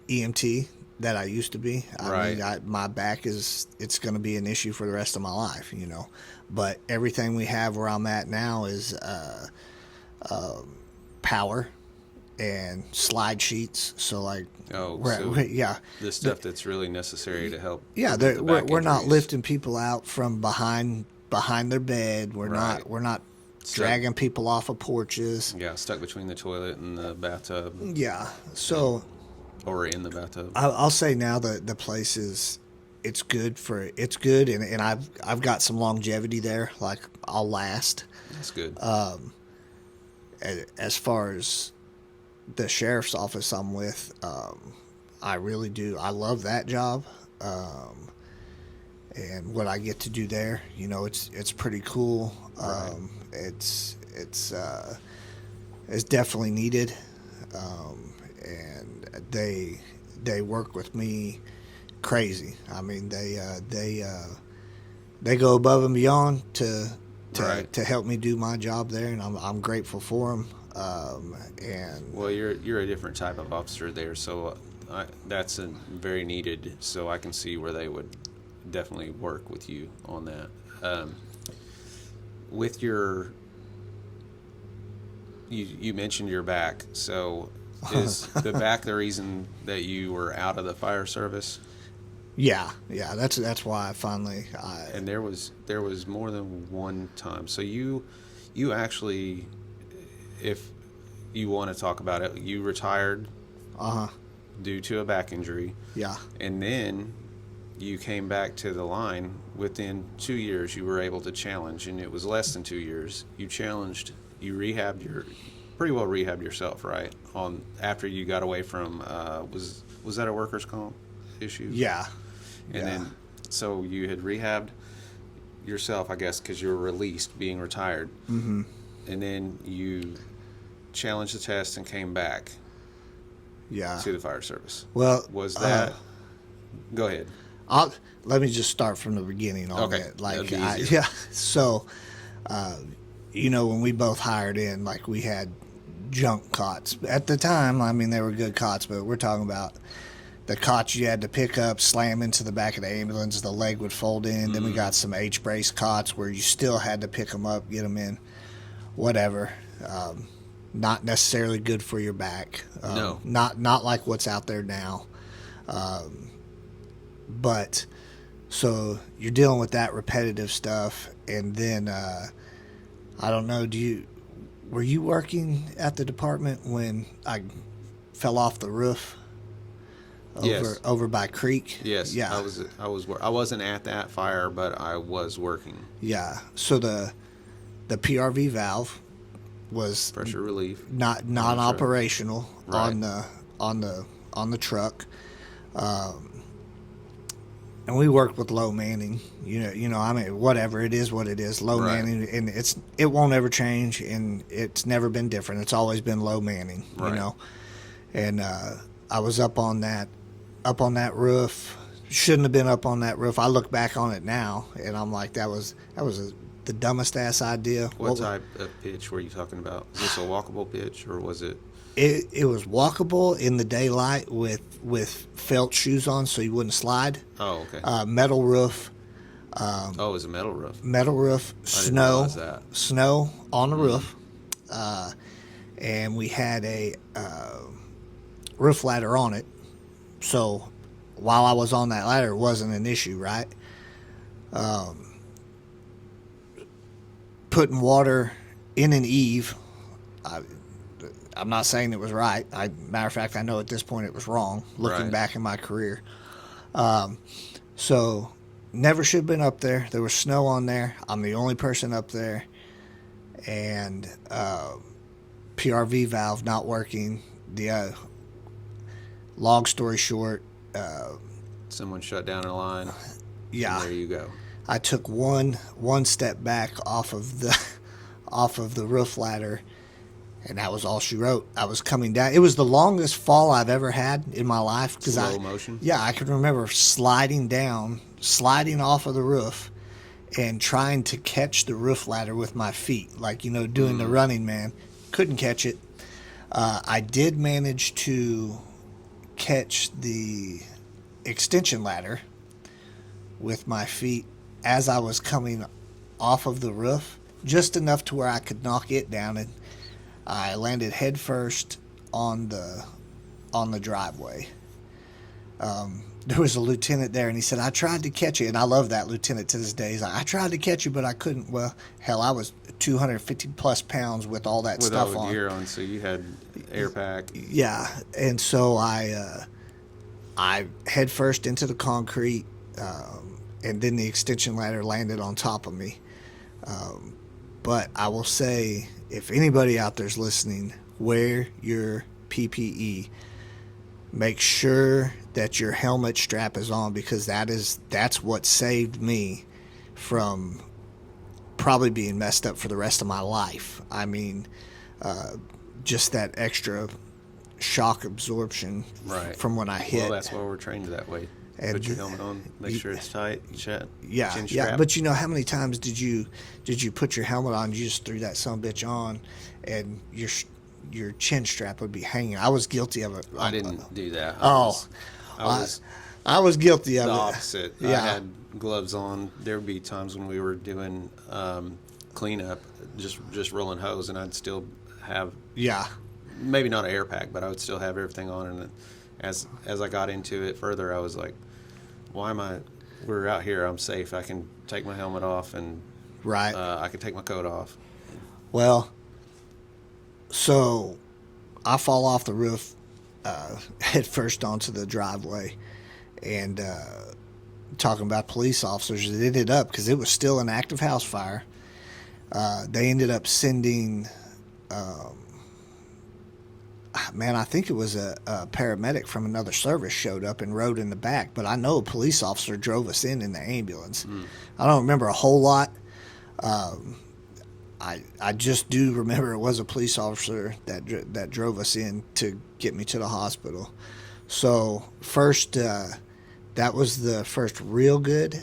EMT that I used to be. Right. I mean, my back it's going to be an issue for the rest of my life, you know. But everything we have where I'm at now is power and slide sheets. So like, the stuff that's really necessary to help. Yeah, we're not lifting people out from behind their bed. We're not dragging people off of porches. Yeah, stuck between the toilet and the bathtub. Yeah, so. Or in the bathtub. I'll say now the place it's good, and I've got some longevity there. Like, I'll last. That's good. As far as the sheriff's office I'm with, I really do. I love that job, and what I get to do there. You know, it's pretty cool. Right. It's definitely needed, and they work with me crazy. I mean, they go above and beyond to help me do my job there, and I'm grateful for them. And well, you're a different type of officer there, so that's very needed. So I can see where they would definitely work with you on that. With you mentioned your back, so is the back the reason that you were out of the fire service? Yeah, yeah. That's why I finally. And there was more than one time. So you actually, if you want to talk about it, you retired Uh huh. due to a back injury, Yeah. and then you came back to the line. Within 2 years, you were able to challenge, and it was less than 2 years. You challenged, you pretty well rehabbed yourself, right? On after you got away from was that a workers' comp issue? Yeah. And then so you had rehabbed yourself, I guess, because you were released, being retired, Mm-hmm. and then you challenged the test and came back Yeah. to the fire service. Well, Was that? Go ahead. Let me just start from the beginning on Okay. it. Like, That'd be easier. yeah. So, when we both hired in, like, we had junk cots at the time. I mean, they were good cots, but we're talking about the cots you had to pick up, slam into the back of the ambulance, the leg would fold in. Then we got some H-brace cots where you still had to pick them up, get them in, whatever. Not necessarily good for your back. No. Not like what's out there now. But so you're dealing with that repetitive stuff, and then I don't know. Were you working at the department when I fell off the roof? Yes. Over by Creek. Yes. Yeah. I wasn't at that fire, but I was working. Yeah. So the PRV valve was Pressure relief. not operational on the truck. And we worked with low manning, I mean, whatever, it is what it is, low Right. manning, and it won't ever change, and it's never been different. It's always been low manning, Right. And I was up on that roof. Shouldn't have been up on that roof. I look back on it now, and I'm like, that was the dumbest ass idea. What type of pitch were you talking about? Is this a walkable pitch, or was it? It was walkable in the daylight with felt shoes on, so you wouldn't slide. Oh, okay. Metal roof. Oh, it was a metal roof. Metal roof, I didn't realize that. snow on the roof, and we had a roof ladder on it. So while I was on that ladder, it wasn't an issue, right? Putting water in an eave, I'm not saying it was right. Matter of fact, I know at this point it was wrong, looking Right. back in my career. So never should have been up there. There was snow on there. I'm the only person up there. And PRV valve not working. The long story short, Someone shut down a line. yeah, And there you go. I took one step back off of the roof ladder, and that was all she wrote. I was coming down. It was the longest fall I've ever had in my life. Slow motion? Yeah, I can remember sliding off of the roof and trying to catch the roof ladder with my feet, like, doing the running man. Couldn't catch it. I did manage to catch the extension ladder with my feet as I was coming off of the roof, just enough to where I could knock it down, and I landed head first on the driveway. There was a lieutenant there, and he said, "I tried to catch you," and I love that lieutenant to this day. He's like, "I tried to catch you, but I couldn't." Well, hell, I was 250 plus pounds with all that With stuff all the on. gear on, so you had air pack. Yeah, and so I head first into the concrete, and then the extension ladder landed on top of me. But I will say, if anybody out there's listening, wear your PPE. Make sure that your helmet strap is on, because that's what saved me from probably being messed up for the rest of my life. I mean, just that extra shock absorption Right. from when I hit. Well, that's why we're trained that way. And Put your helmet on. Make sure it's tight. Chin Yeah. strap. But how many times did you put your helmet on? You just threw that sumbitch on, and your chin strap would be hanging. I was guilty of it. I didn't do that. I was guilty of the it. opposite. Yeah. I had gloves on. There would be times when we were doing cleanup, just rolling hose, and I'd still have Yeah. maybe not an air pack, but I would still have everything on. And as I got into it further, I was like, why am I? We're out here. I'm safe. I can take my helmet off and Right. I can take my coat off. Well, so I fall off the roof head first onto the driveway, and talking about police officers, it ended up, because it was still an active house fire, they ended up sending, man, I think it was a paramedic from another service showed up and rode in the back, but I know a police officer drove us in the ambulance. I don't remember a whole lot. I just do remember it was a police officer that drove us in to get me to the hospital. So first, that was the first real good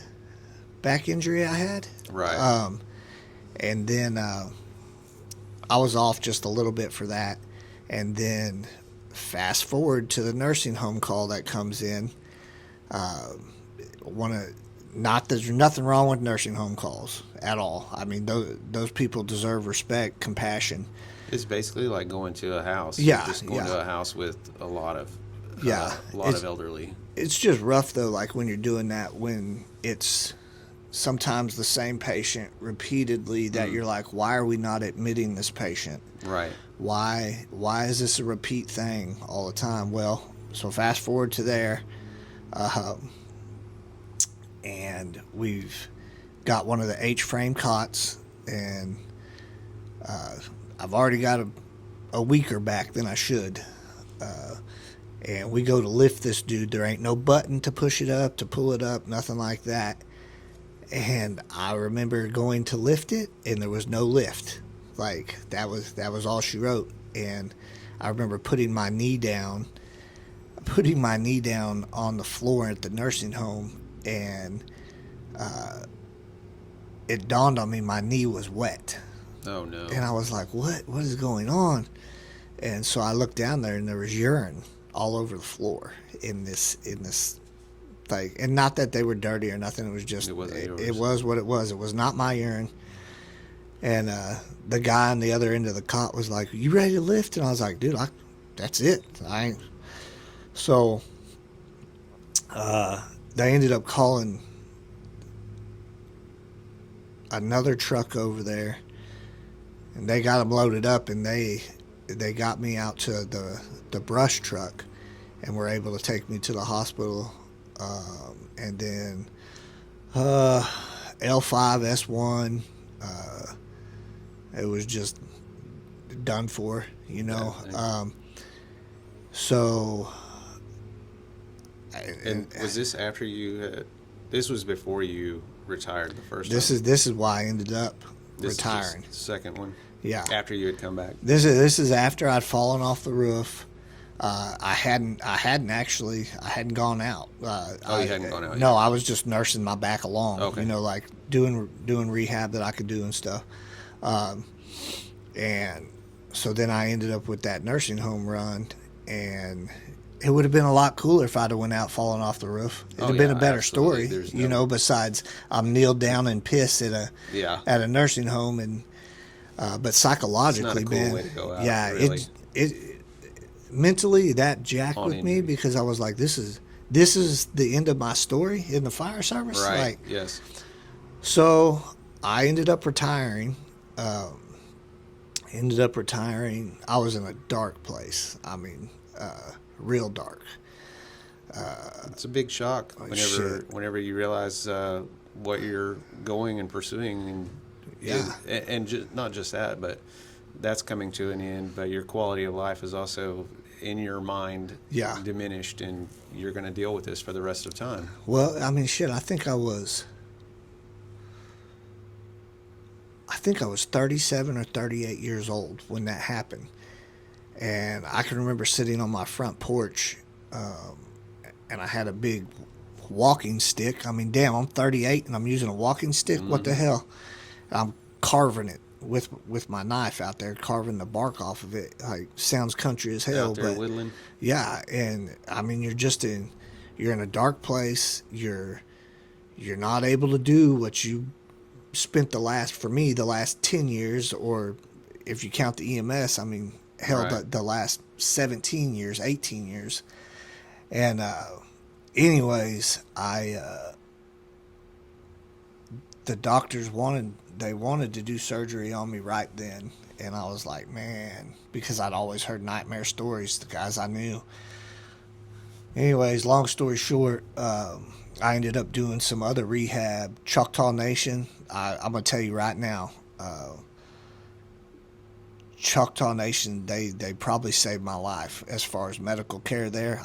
back injury I had. Right. And then I was off just a little bit for that. And then fast forward to the nursing home call that comes in. There's nothing wrong with nursing home calls at all. I mean, those people deserve respect, compassion. It's basically like going to a house. Yeah, You're just going yeah. to a house with a lot of It's- elderly. It's just rough though, like when you're doing that, when it's sometimes the same patient repeatedly, that you're like, why are we not admitting this patient? Right. Why is this a repeat thing all the time? Well, so fast forward to there, and we've got one of the H-frame cots, and I've already got a weaker back than I should. And we go to lift this dude. There ain't no button to push it up, to pull it up, nothing like that. And I remember going to lift it, and there was no lift. Like, that was all she wrote. And I remember putting my knee down on the floor at the nursing home, and it dawned on me my knee was wet. Oh no. And I was like, what is going on? And so I looked down there, and there was urine all over the floor in this thing. And not that they were dirty or nothing. It was just, it was what it was. It was not my urine. And the guy on the other end of the cot was like, you ready to lift? And I was like, dude, that's it. So they ended up calling another truck over there, and they got them loaded up, and they got me out to the brush truck, and were able to take me to the hospital. And then L5, S1, it was just done for, you know. And was this after you had? This was before you retired the first time. This is why I ended up retiring. Is the second one. Yeah. After you had come back. This is after I'd fallen off the roof. I hadn't gone out. You hadn't gone out yet? No, I was just nursing my back along. Okay. You know, like doing rehab that I could do and stuff. And so then I ended up with that nursing home run, and it would have been a lot cooler if I'd have went out falling off the roof. It'd have been a better absolutely. story, There's you know. Besides, I'm kneeled down and pissed at a nursing home, and but psychologically, it's not a cool way to go out, really. it mentally that jacked On with me, injury. because I was like, this is the end of my story in the fire service. Right. Like, Yes. so I ended up retiring. I was in a dark place. I mean, real dark. It's a big shock shit. whenever you realize what you're going and pursuing, and Yeah. not just that, but that's coming to an end. But your quality of life is also in your mind diminished, and you're going to deal with this for the rest of time. Well, I mean, shit. I think I was 37 or 38 years old when that happened. And I can remember sitting on my front porch, and I had a big walking stick. I mean, damn, I'm 38 and I'm using a walking stick. Mm-hmm. What the hell? I'm carving it with my knife out there, carving the bark off of it. Like, sounds country as hell. Out there whittling. Yeah, and I mean, you're in a dark place. You're not able to do what you spent the last 10 years, or if you count the EMS, I mean, hell, Right. the last 17 years, 18 years. And anyways, the doctors wanted to do surgery on me right then, and I was like, man, because I'd always heard nightmare stories, the guys I knew. Anyways, long story short, I ended up doing some other rehab. Choctaw Nation, I'm gonna tell you right now, Choctaw Nation, they probably saved my life as far as medical care there.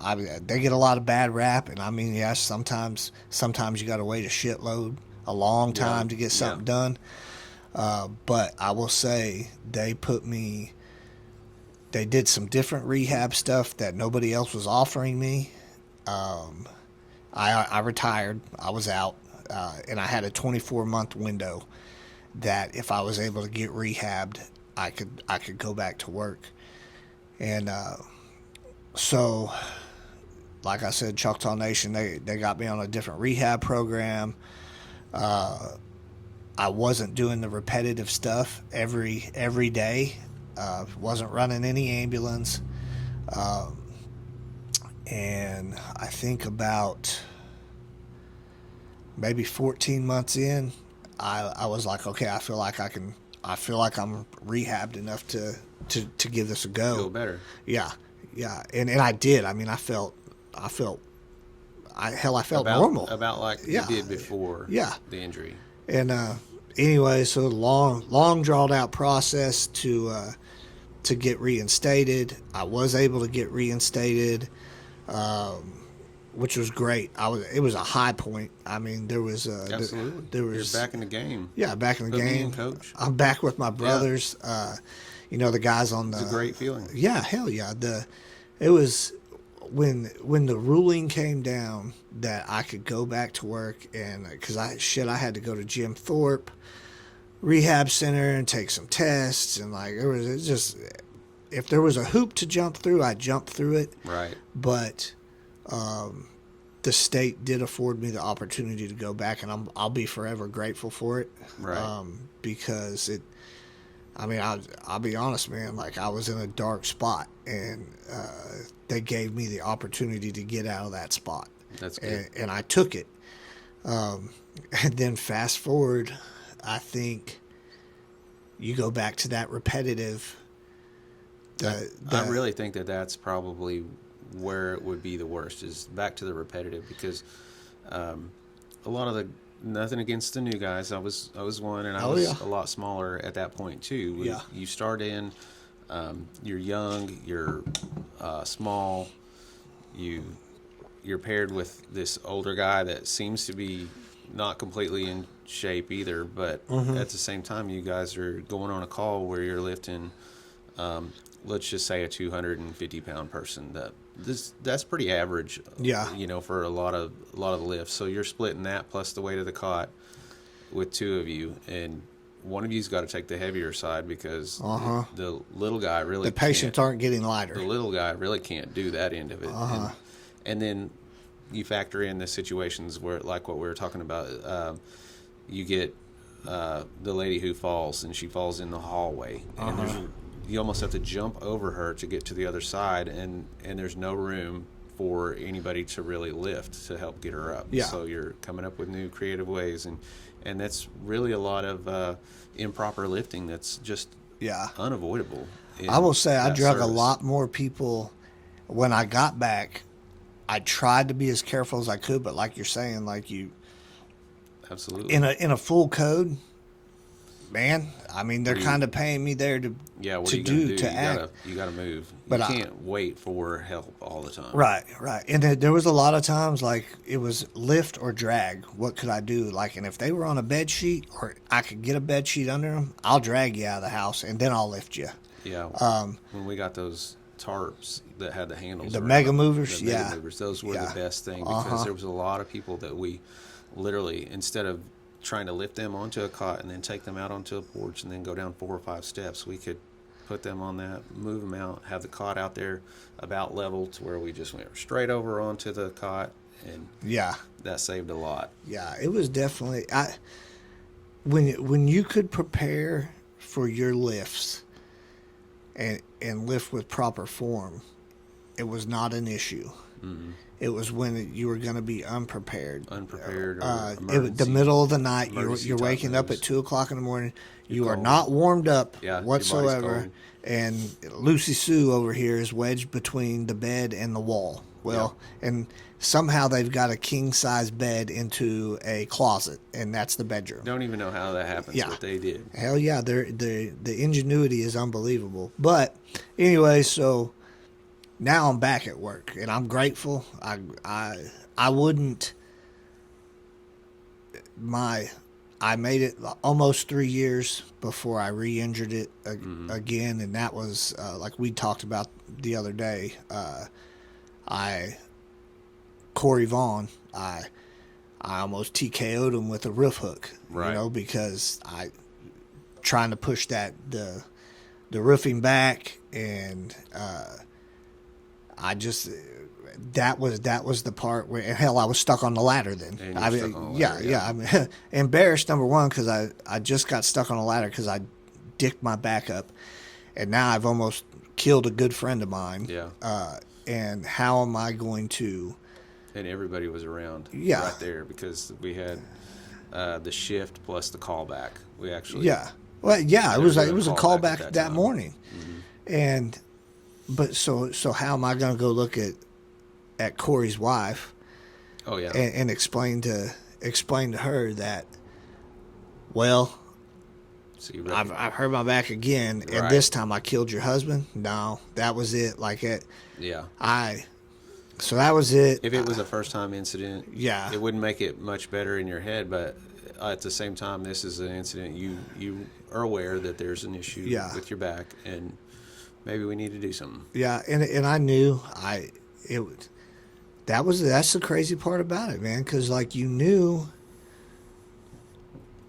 They get a lot of bad rap, and I mean, yes, sometimes you got to wait a shitload, a long time to get something done. But I will say they did some different rehab stuff that nobody else was offering me. I retired. I was out, and I had a 24-month window that if I was able to get rehabbed, I could go back to work. And so, like I said, Choctaw Nation, they got me on a different rehab program. I wasn't doing the repetitive stuff every day. Wasn't running any ambulance. And I think about maybe 14 months in, I was like, okay, I feel like I'm rehabbed enough to give this a go. Feel better. Yeah. And I did. I mean, I felt normal. About like you did before the injury. And anyway, so long drawn out process to get reinstated. I was able to get reinstated, which was great. It was a high point. I mean, there was absolutely. You're back in the game. Yeah, back in the game. Coach. I'm back with my brothers. The guys on the. It's a great feeling. Yeah, hell yeah. It was when the ruling came down that I could go back to work, and because I had to go to Jim Thorpe Rehab Center and take some tests, and if there was a hoop to jump through, I jumped through it. Right. But the state did afford me the opportunity to go back, and I'll be forever grateful for it. Right. Because I'll be honest, man. Like, I was in a dark spot, and they gave me the opportunity to get out of that spot. That's good. And I took it. And then fast forward, I think you go back to that repetitive. I really think that's probably where it would be the worst, is back to the repetitive, because a lot of nothing against the new guys. I was one, and I was a lot smaller at that point too. Yeah. You start in, you're young, you're small, you're paired with this older guy that seems to be not completely in shape either, but at the same time, you guys are going on a call where you're lifting, let's just say a 250-pound person. That's pretty average. Yeah. For a lot of the lifts. So you're splitting that plus the weight of the cot with two of you, and one of you's got to take the heavier side, because the little guy really patients aren't getting lighter. The little guy really can't do that end of it. And then you factor in the situations where, like what we were talking about, you get the lady who falls, and she falls in the hallway, and you almost have to jump over her to get to the other side, and there's no room for anybody to really lift to help get her up. Yeah. So you're coming up with new creative ways, and that's really a lot of improper lifting that's just unavoidable. I will say I drug a lot more people when I got back. I tried to be as careful as I could, but like you're saying, like absolutely in a full code, man. I mean, they're kind of paying me there to act. You gotta move. But you can't wait for help all the time. Right. And there was a lot of times, like, it was lift or drag. What could I do? Like, and if they were on a bed sheet, or I could get a bed sheet under them, I'll drag you out of the house, and then I'll lift you. Yeah. When we got those tarps that had the handles, the mega movers, those were the best thing, because there was a lot of people that we literally, instead of trying to lift them onto a cot and then take them out onto a porch and then go down 4 or 5 steps, we could put them on that, move them out, have the cot out there about level to where we just went straight over onto the cot, and that saved a lot. Yeah, it was definitely when you could prepare for your lifts and lift with proper form, it was not an issue. It was when you were going to be unprepared. Unprepared or The emergency. middle of the night, emergency you're type waking up moves. at 2 o'clock in the morning. You are cold. not warmed up Yeah, your body's whatsoever. cold. And Lucy Sue over here is wedged between the bed and the wall. Well, and somehow they've got a king size bed into a closet, and that's the bedroom. Don't even know how that happens, Yeah. but they did. Hell yeah, the ingenuity is unbelievable. But anyway, so now I'm back at work, and I'm grateful. I wouldn't. I made it almost 3 years before I re-injured it again, and that was like we talked about the other day. Corey Vaughn, I almost TKO'd him with a roof hook, Right. because I trying to push the roofing back, and I just that was the part where, and hell, I was stuck on the ladder then. And I you're mean, stuck on the yeah, ladder, yeah. I mean, embarrassed, number one, because I just got stuck on a ladder because I dicked my back up, and now I've almost killed a good friend of mine. Yeah. And how am I going to? And everybody was around Yeah. right there because we had the shift plus the callback. We actually Yeah. Well, yeah, it They was were it doing was a callback callback at that, that time. morning, and but so how am I going to go look at Corey's wife Oh yeah. and explain to her that, well, See, I've hurt my back again, and Right. this time I killed your husband. No, that was it. Like yeah. so that was it. If it was a first time incident, Yeah. it wouldn't make it much better in your head. But at the same time, this is an incident you are aware that there's an issue Yeah. with your back, and maybe we need to do something. Yeah, and I knew that's the crazy part about it, man, because like you knew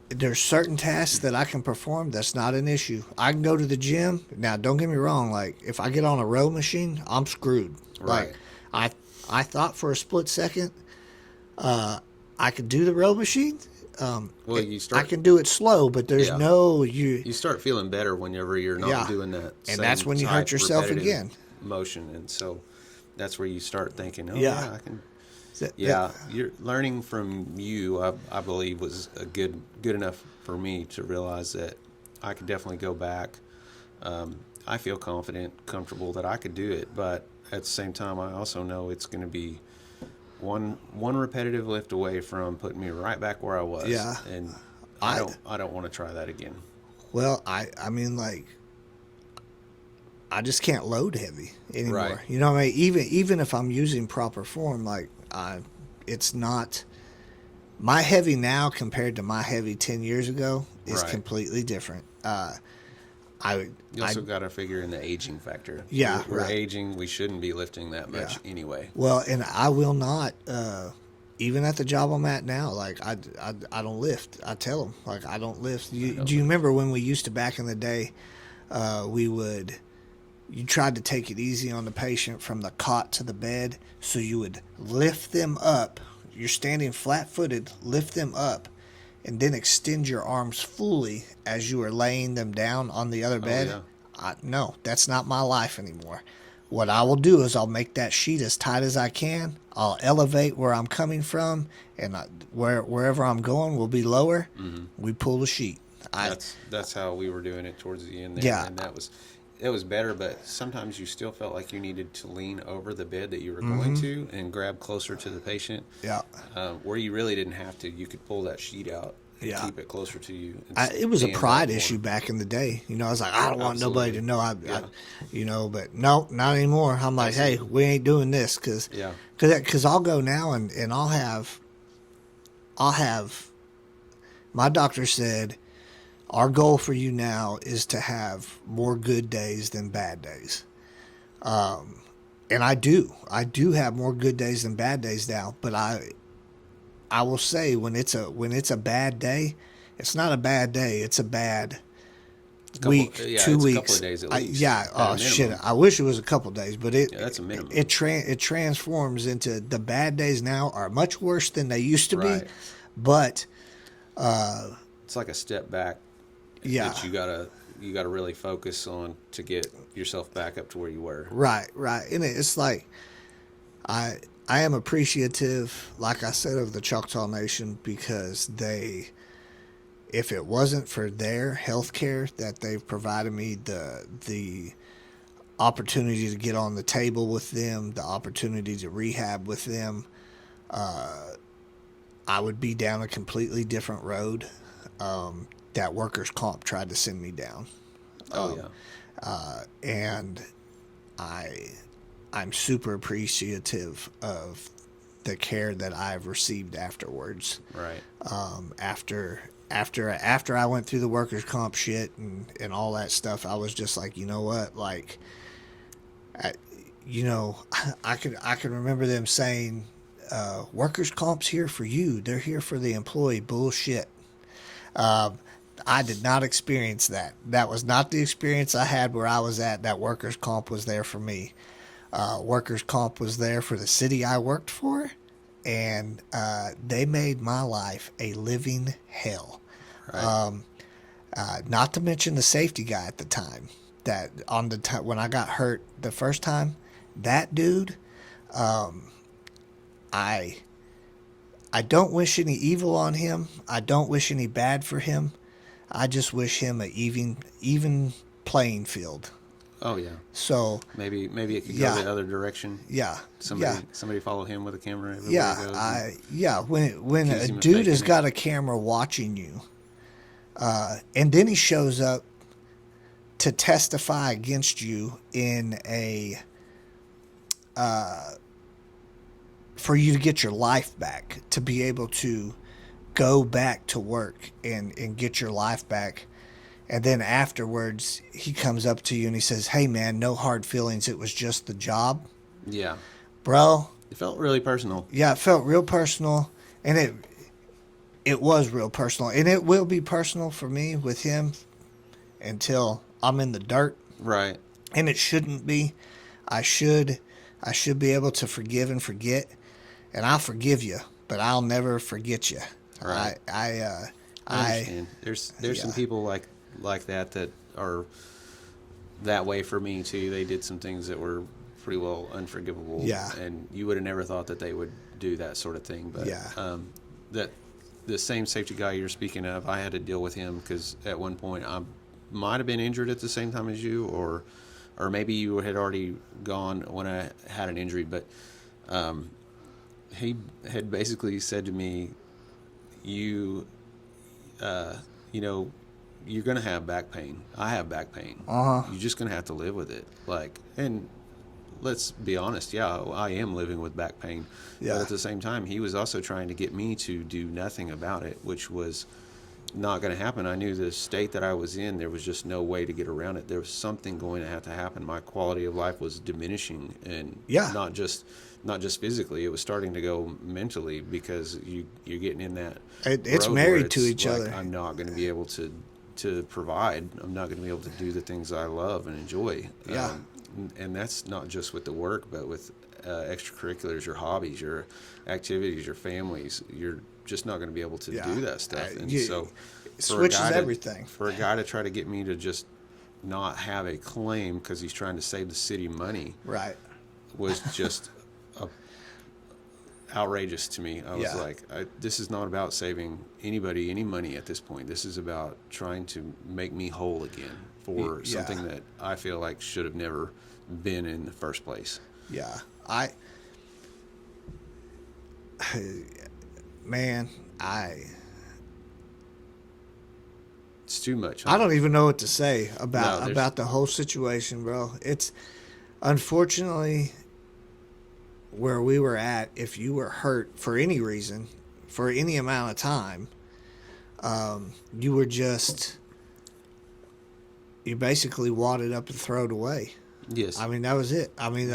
there's certain tasks that I can perform that's not an issue. I can go to the gym. Now, don't get me wrong, like if I get on a row machine, I'm screwed. Right. Like I thought for a split second I could do the row machine. Well, you start I can do it slow, but there's Yeah. no you start feeling better whenever you're not Yeah. doing that. And that's same when you hurt type yourself repetitive again. Motion, and so that's where you start thinking, oh Yeah. yeah, I can. that- Yeah, you're learning from you. I believe was a good enough for me to realize that I could definitely go back. I feel confident, comfortable that I could do it, but at the same time, I also know it's going to be one repetitive lift away from putting me right back where I was. Yeah. And I- I don't want to try that again. Well, I mean, like, I just can't load heavy anymore. Right. You know what I mean? Even if I'm using proper form, like, it's not. My heavy now compared to my heavy 10 years ago is Right. completely different. You also got to figure in the aging factor. Yeah, we're right. aging. We shouldn't be lifting that much anyway. Well, and I will not. Even at the job I'm at now, like I don't lift. I tell them like I don't lift. Do you remember when we used to back in the day? You tried to take it easy on the patient from the cot to the bed, so you would lift them up. You're standing flat-footed, lift them up, and then extend your arms fully as you are laying them down on the other bed. yeah. No, that's not my life anymore. What I will do is I'll make that sheet as tight as I can. I'll elevate where I'm coming from, and wherever I'm going will be lower. Mm-hmm. We pull the sheet. That's how we were doing it towards the end there. Yeah. And it was better, but sometimes you still felt like you needed to lean over the bed that you were going to and grab closer to the patient. Yeah. Where you really didn't have to. You could pull that sheet out and Yeah. keep it closer to you. It was a stand pride up more. issue back in the day. You know, I was like, I don't want nobody to know. Yeah. But no, not anymore. I'm like, hey, we ain't doing this because Yeah. I'll go now and I'll have. My doctor said, our goal for you now is to have more good days than bad days. And I do have more good days than bad days now. But I will say when it's a bad day, it's not a bad day. It's a bad week, 2 it's a weeks. couple of days at least, Yeah. at a Oh shit! minimum. I wish it was a couple days, but that's a minimum. It transforms into the bad days now are much worse than they used to Right. be, but It's like a step back. Yeah. That you gotta really focus on to get yourself back up to where you were. Right, and it's like I am appreciative, like I said, of the Choctaw Nation because if it wasn't for their health care that they've provided me, the opportunity to get on the table with them, the opportunity to rehab with them, I would be down a completely different road that workers' comp tried to send me down. And I'm super appreciative of the care that I've received afterwards. Right. After I went through the workers' comp shit and all that stuff, I was just like, you know what, like, I can remember them saying, workers' comp's here for you. They're here for the employee. Bullshit. I did not experience that. That was not the experience I had where I was at. That workers' comp was there for me. Workers' comp was there for the city I worked for, and they made my life a living hell. Right. Not to mention the safety guy at the time. That on the when I got hurt the first time, that dude, I don't wish any evil on him. I don't wish any bad for him. I just wish him an even playing field. Oh yeah. So maybe it could go the other direction. Yeah. Somebody follow him with a camera. Everywhere he goes. When a dude has got a camera watching you, and then he shows up to testify against you in for you to get your life back, to be able to go back to work and get your life back. And then afterwards, he comes up to you and he says, hey, man, no hard feelings. It was just the job. Yeah. Bro. It felt really personal. Yeah, it felt real personal. And it was real personal. And it will be personal for me with him until I'm in the dirt. Right. And it shouldn't be. I should be able to forgive and forget. And I'll forgive you, but I'll never forget you. Right. I understand. There's some people like that are that way for me too. They did some things that were pretty well unforgivable. Yeah. And you would have never thought that they would do that sort of thing. But that the same safety guy you're speaking of, I had to deal with him because at one point I might have been injured at the same time as you, or maybe you had already gone when I had an injury. But he had basically said to me, you're going to have back pain. I have back pain. You're just going to have to live with it. And let's be honest. Yeah, I am living with back pain. Yeah. But at the same time, he was also trying to get me to do nothing about it, which was not going to happen. I knew the state that I was in, there was just no way to get around it. There was something going to have to happen. My quality of life was diminishing, and not just physically. It was starting to go mentally, because you're getting in that. It's married to each other. I'm not going to be able to provide. I'm not going to be able to do the things I love and enjoy. Yeah. And that's not just with the work, but with extracurriculars, your hobbies, your activities, your families. You're just not going to be able to do that stuff. And so it switches everything. For a guy to try to get me to just not have a claim because he's trying to save the city money, right, was just outrageous to me. I was like, this is not about saving anybody any money at this point. This is about trying to make me whole again for something that I feel like should have never been in the first place. Yeah. It's too much. I don't even know what to say about the whole situation, bro. It's unfortunately where we were at. If you were hurt for any reason, for any amount of time, you basically wadded up and thrown away. Yes. I mean, that was it. I mean,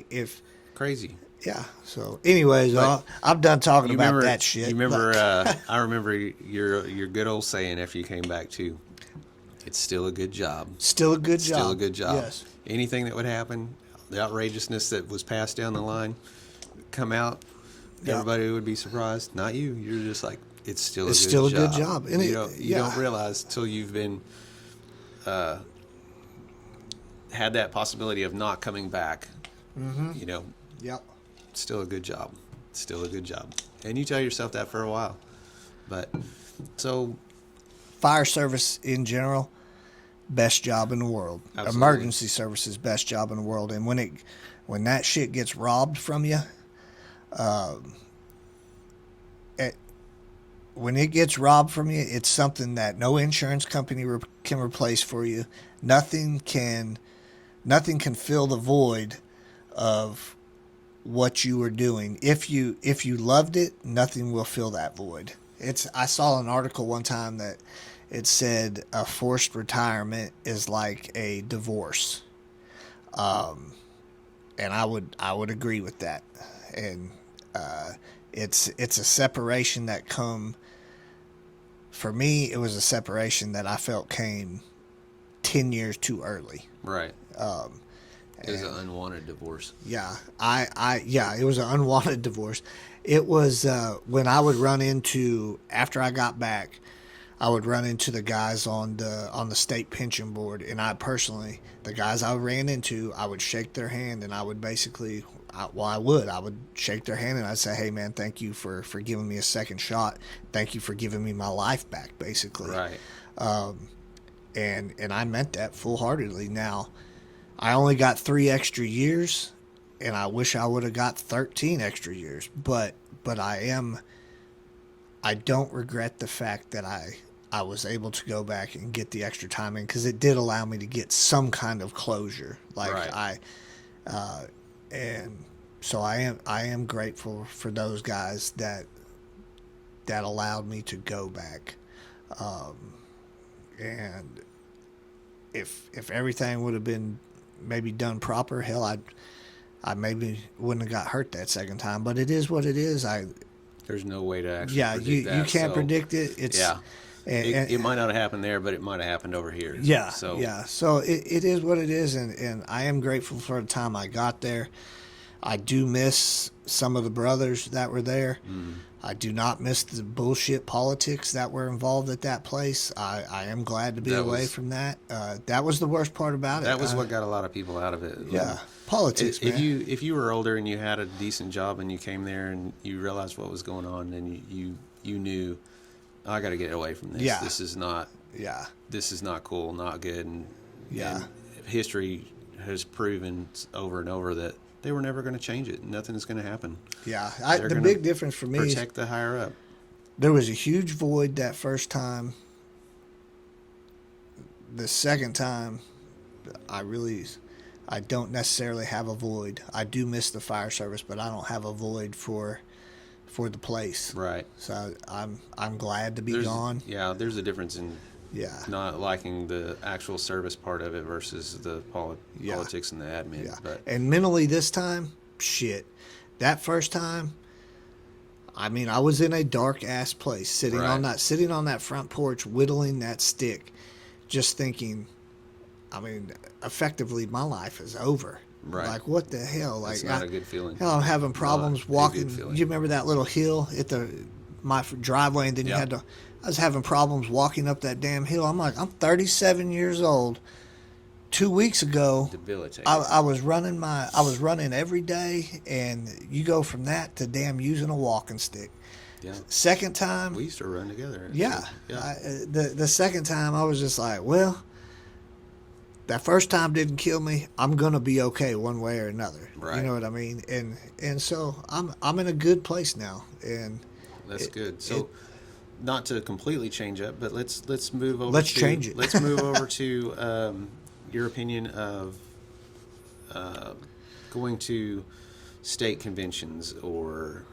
if crazy. Yeah. So, anyways, I'm done talking about that shit. You remember? I remember your good old saying after you came back too. It's still a good job. Still a good job. Still a good job. Yes. Anything that would happen, the outrageousness that was passed down the line, come out, everybody would be surprised. Not you. You're just like, it's still a good job. And you don't realize till you've been had that possibility of not coming back. Mm-hmm. You know. Yep. still a good job. Still a good job. And you tell yourself that for a while. But so Fire service in general, best job in the world. Absolutely. Emergency services, best job in the world. And when that shit gets robbed from you, when it gets robbed from you, it's something that no insurance company can replace for you. Nothing can fill the void of what you were doing. If you loved it, nothing will fill that void. I saw an article one time that it said a forced retirement is like a divorce, and I would agree with that. And it's a separation that for me, it was a separation that I felt came 10 years too early. right. It was an unwanted divorce. Yeah, it was an unwanted divorce. It was when I would run into, after I got back, I would run into the guys on the state pension board, and the guys I ran into, I would shake their hand, and I would basically, I would shake their hand, and I'd say, hey man, thank you for giving me a second shot. Thank you for giving me my life back, basically. Right. And I meant that full-heartedly. Now, I only got 3 extra years, and I wish I would have got 13 extra years. But I don't regret the fact that I was able to go back and get the extra time in, because it did allow me to get some kind of closure. Right. And so I am grateful for those guys that allowed me to go back. And if everything would have been maybe done proper, hell, I maybe wouldn't have got hurt that second time. But it is what it is. There's no way to actually predict that. You can't predict it. It's yeah. And it might not have happened there, but it might have happened over here. Yeah. So yeah. So it is what it is, and I am grateful for the time I got there. I do miss some of the brothers that were there. Mm. I do not miss the bullshit politics that were involved at that place. I am glad to be away from that. That was the worst part about it. That was what got a lot of people out of it. Yeah, politics, man. If you were older and you had a decent job and you came there and you realized what was going on, then you knew, I got to get away from this. Yeah. This is not. Yeah. This is not cool, not good, and history has proven over and over that they were never going to change it. Nothing's going to happen. Yeah, the big difference for me is protect the higher up. There was a huge void that first time. The second time, I don't necessarily have a void. I do miss the fire service, but I don't have a void for the place. Right. So I'm glad to be gone. Yeah, there's a difference in not liking the actual service part of it versus the politics and the admin. Yeah. But and mentally this time, shit. That first time, I mean, I was in a dark ass place, sitting on that front porch, whittling that stick, just thinking, I mean, effectively my life is over. Right. Like, what the hell? Like, it's not a good feeling. Hell, I'm having problems walking. You remember that little hill at my driveway, and then you had to. I was having problems walking up that damn hill. I'm like, I'm 37 years old. 2 weeks ago, debilitating. I was running every day, and you go from that to damn using a walking stick. Yeah. Second time, we used to run together. Yeah. So, yeah. The second time, I was just like, well, that first time didn't kill me. I'm gonna be okay one way or another. Right. You know what I mean? And so I'm in a good place now, and that's good. So, not to completely change up, but let's move over. Let's change it. Let's move over to your opinion of going to state conventions, or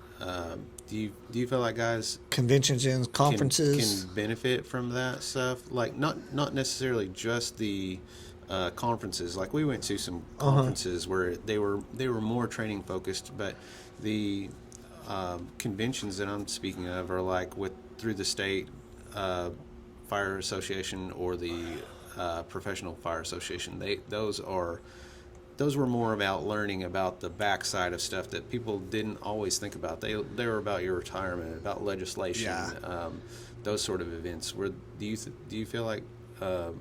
do you feel like guys conventions and conferences can benefit from that stuff? Like not necessarily just the conferences. Like we went to some conferences where they were more training focused, but the conventions that I'm speaking of are like through the state fire association or the professional fire association. Those were more about learning about the backside of stuff that people didn't always think about. They were about your retirement, about legislation, those sort of events. Do you feel like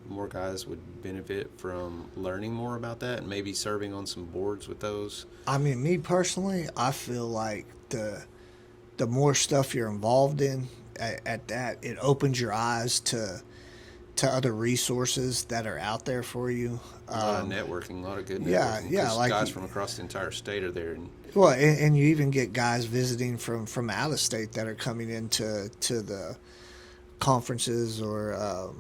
more guys would benefit from learning more about that and maybe serving on some boards with those. I mean, me personally, I feel like the more stuff you're involved in at that, it opens your eyes to other resources that are out there for you. A lot of networking, a lot of good Yeah, networking. yeah, 'Cause like guys from across the entire state are there. And well, and you even get guys visiting from out of state that are coming into the conferences or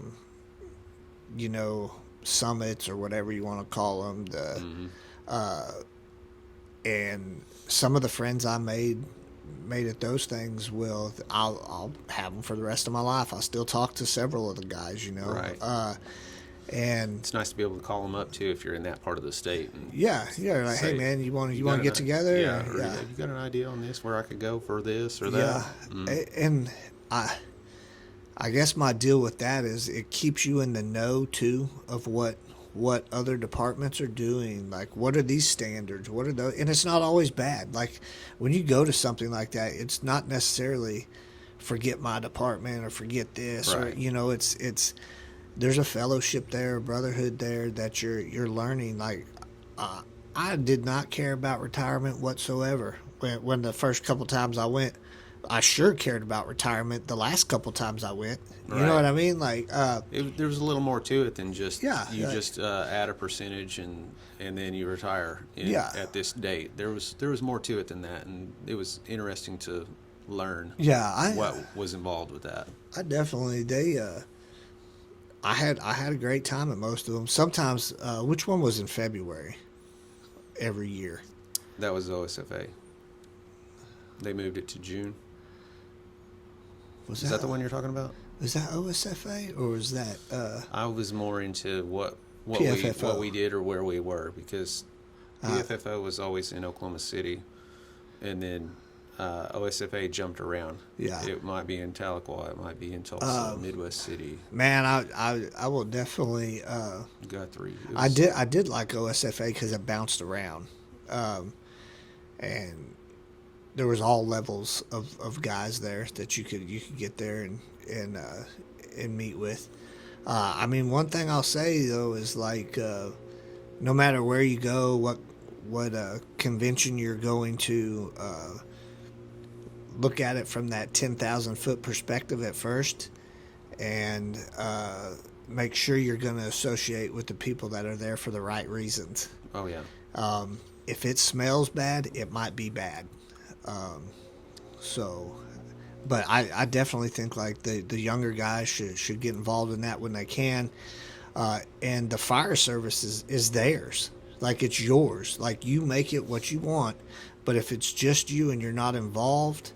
summits or whatever you want to call them. And some of the friends I made at those things I'll have them for the rest of my life. I still talk to several of the guys, Right. And it's nice to be able to call them up too if you're in that part of the state. And yeah, like, say, hey man, you want to got get together? Yeah, Or, or you got an idea on this where I could go for this or that? Yeah, and I guess my deal with that is it keeps you in the know too of what other departments are doing. Like, what are these standards? What are those? And it's not always bad. Like, when you go to something like that, it's not necessarily forget my department or forget this, Right. or it's there's a fellowship there, a brotherhood there that you're learning. Like, I did not care about retirement whatsoever when the first couple times I went. I sure cared about retirement the last couple times I went. You know Right. what I mean? Like, There was a little more to it than just you like- just add a percentage and then you retire at this date. There was more to it than that, and it was interesting to learn what was involved with that. I definitely I had a great time at most of them. Sometimes, which one was in February every year? That was OSFA. They moved it to June. Was Is that the one you're talking about? Was that OSFA or was that? I was more into what PFFO. we did or where we were, because PFFO was always in Oklahoma City, and then OSFA jumped around. Yeah. It might be in Tahlequah, it might be in Tulsa, Midwest City. Man, I will definitely. Guthrie. I did like OSFA because it bounced around, and there was all levels of guys there that you could get there and meet with. I mean, one thing I'll say though is like, no matter where you go, what convention you're going to, look at it from that 10,000 foot perspective at first, and make sure you're going to associate with the people that are there for the right reasons. Oh yeah. If it smells bad, it might be bad. But I definitely think like the younger guys should get involved in that when they can. And the fire service is theirs. Like, it's yours. Like, you make it what you want. But if it's just you and you're not involved,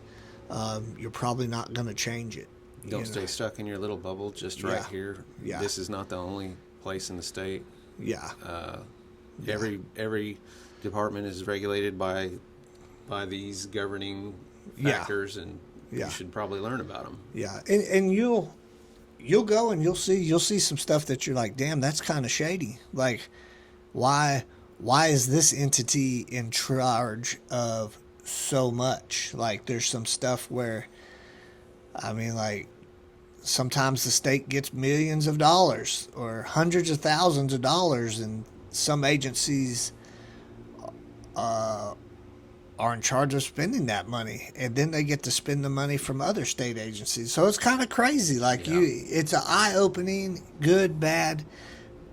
you're probably not going to change it. Don't stay stuck in your little bubble just right here. Yeah. This is not the only place in the state. Yeah. Every department is regulated by these governing factors, and you should probably learn about them. Yeah. And you'll go and you'll see some stuff that you're like, damn, that's kind of shady. Like, why is this entity in charge of so much? Like, there's some stuff where, I mean, like, sometimes the state gets millions of dollars or hundreds of thousands of dollars, and some agencies are in charge of spending that money, and then they get to spend the money from other state agencies. So it's kind of crazy. Like, it's an eye-opening, good, bad,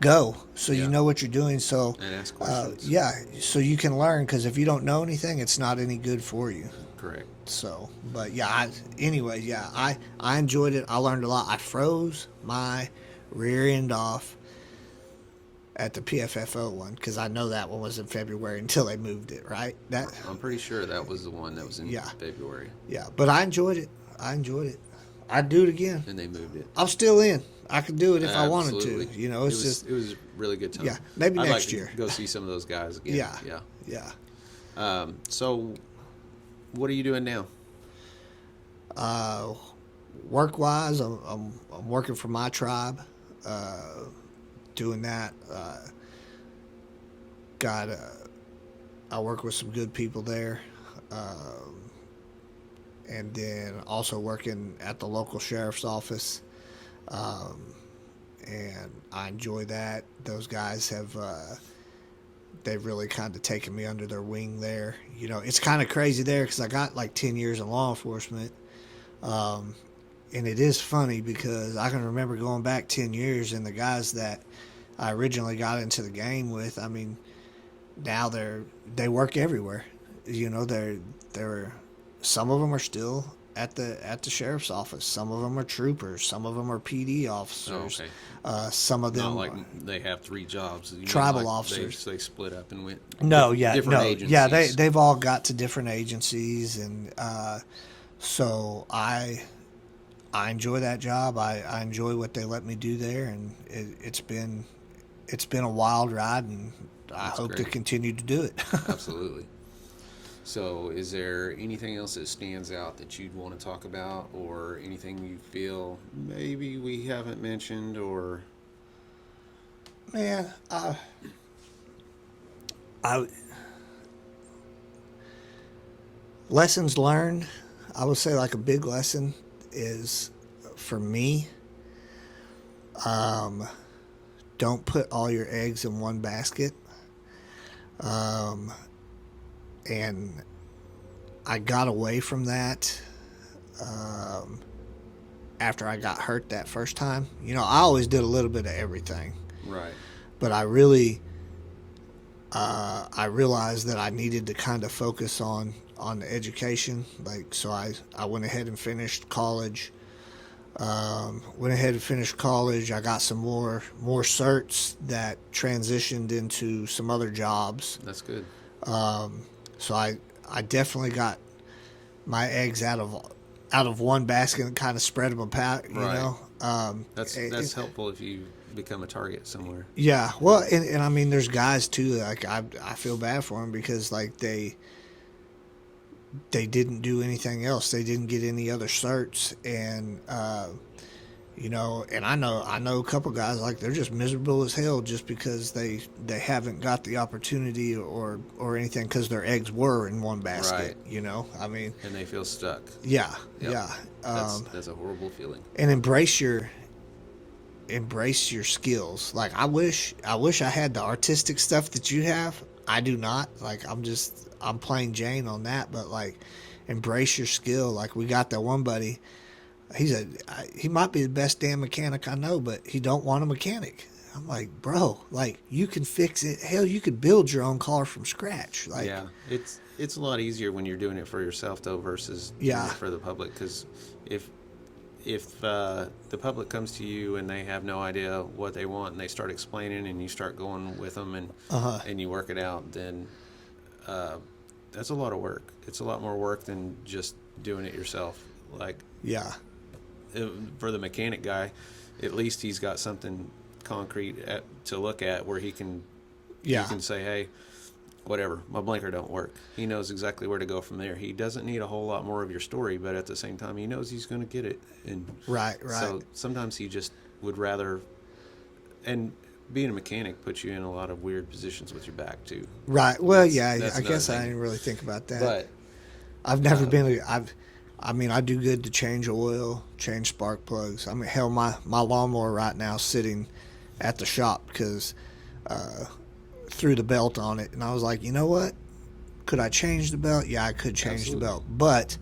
go. So you know what you're doing. So And ask questions. so you can learn, because if you don't know anything, it's not any good for you. Correct. So, but I enjoyed it. I learned a lot. I froze my rear end off at the PFFO one, because I know that one was in February until they moved it, right? I'm pretty sure that was the one that was in February. Yeah, but I enjoyed it. I'd do it again. And they moved it. I'm still in. I could do it if I wanted Absolutely. to. You know, it was a really good time. Yeah, maybe I'd next like to year. go see some of those guys again. Yeah. So, what are you doing now? Work wise, I'm working for my tribe, doing that. I work with some good people there, and then also working at the local sheriff's office. and I enjoy that. Those guys have they've really kind of taken me under their wing there. You know, it's kind of crazy there because I got like 10 years in law enforcement. And it is funny because I can remember going back 10 years and the guys that I originally got into the game with, I mean, now they work everywhere. You know, they're some of them are still at the sheriff's office. Some of them are troopers. Some of them are PD officers. Oh, okay. Some of them Not like they have 3 jobs. You mean tribal like officers. They split up and went. Different agencies. Yeah, they've all got to different agencies, and so I enjoy that job. I enjoy what they let me do there, and it's been a wild ride, and I hope to continue to do it. Absolutely. So, is there anything else that stands out that you'd want to talk about, or anything you feel maybe we haven't mentioned, or? Man, I lessons learned. I would say like a big lesson is for me. Don't put all your eggs in one basket. And I got away from that after I got hurt that first time. You know, I always did a little bit of everything. Right. But I really, I realized that I needed to kind of focus on the education. Like, so I went ahead and finished college. I got some more certs that transitioned into some other jobs. That's good. So I definitely got my eggs out of one basket and kind of spread them apart. You know, that's helpful if you become a target somewhere. Yeah, well, and I mean, there's guys too. Like I feel bad for them because like they didn't do anything else. They didn't get any other certs, and you know, and I know a couple guys like they're just miserable as hell just because they haven't got the opportunity or anything because their eggs were in one basket. Right. You know, I mean, And they feel stuck. yeah, Yep. yeah. That's a horrible feeling. And embrace your skills. Like I wish I had the artistic stuff that you have. I do not. Like I'm plain Jane on that, but like embrace your skill. Like we got that one buddy. He might be the best damn mechanic I know, but he don't want a mechanic. I'm like, bro, like you can fix it. Hell, you could build your own car from scratch. Like, yeah, it's a lot easier when you're doing it for yourself though versus doing it for the public. Because if the public comes to you and they have no idea what they want and they start explaining and you start going with them and you work it out, then that's a lot of work. It's a lot more work than just doing it yourself. Like, yeah. For the mechanic guy, at least he's got something concrete to look at where he can say, hey, whatever, my blinker don't work. He knows exactly where to go from there. He doesn't need a whole lot more of your story, but at the same time, he knows he's going to get it. And right. So sometimes he just would rather, and being a mechanic puts you in a lot of weird positions with your back too. Right. Well, yeah, that's I guess thing. I didn't really think about that. But I've never been. I mean, I do good to change oil, change spark plugs. I mean, hell, my lawnmower right now is sitting at the shop because threw the belt on it, and I was like, you know what? Could I change the belt? Yeah, I could change the belt, but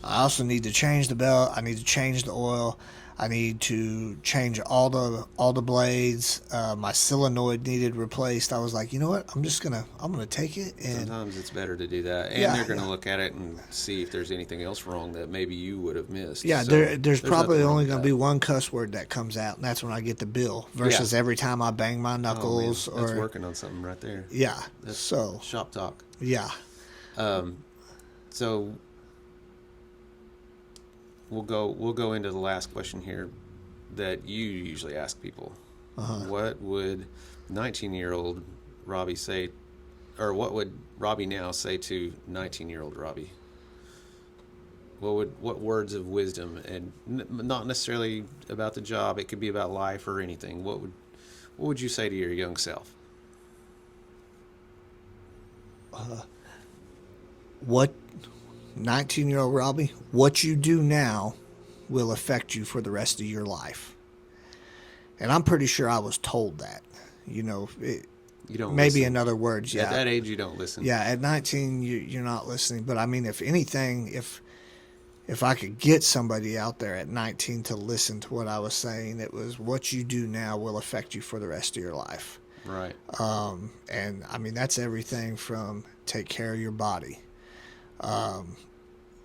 I also need to change the belt. I need to change the oil. I need to change all the blades. My solenoid needed replaced. I was like, you know what? I'm gonna take it. And sometimes it's better to do that, and they're going to look at it and see if there's anything else wrong that maybe you would have missed. Yeah, so there's probably only going to be one cuss word that comes out, and that's when I get the bill. Versus every time I bang my knuckles. Oh, man. That's working on something right there. Yeah. That's so shop talk. Yeah. So we'll go into the last question here that you usually ask people. What would 19-year-old Robby say, or what would Robby now say to 19-year-old Robby? What words of wisdom, and not necessarily about the job, it could be about life or anything. What would you say to your young self? What 19-year-old Robby, what you do now will affect you for the rest of your life. And I'm pretty sure I was told that. You know, You don't maybe listen. in other words, At yeah. that age, you don't listen. Yeah, at 19, you're not listening. But I mean, if anything, if I could get somebody out there at 19 to listen to what I was saying, it was what you do now will affect you for the rest of your life. Right. And I mean, that's everything from take care of your body.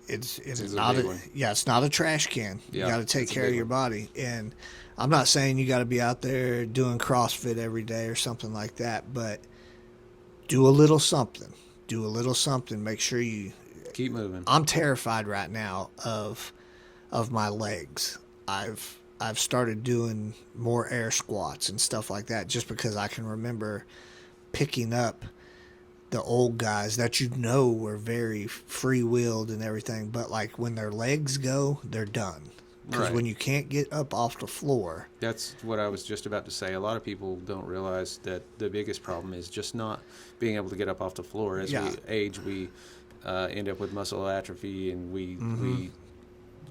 It's It's a not big a, one. yeah, it's not a trash can. You Yeah, got to take it's a care of big your one. body. And I'm not saying you got to be out there doing CrossFit every day or something like that, but do a little something. Do a little something. Make sure you. Keep moving. I'm terrified right now of my legs. I've started doing more air squats and stuff like that just because I can remember picking up the old guys that you know were very free-willed and everything, but like when their legs go, they're done. Because Right. when you can't get up off the floor, That's what I was just about to say. A lot of people don't realize that the biggest problem is just not being able to get up off the floor. As Yeah. we age, we end up with muscle atrophy, and we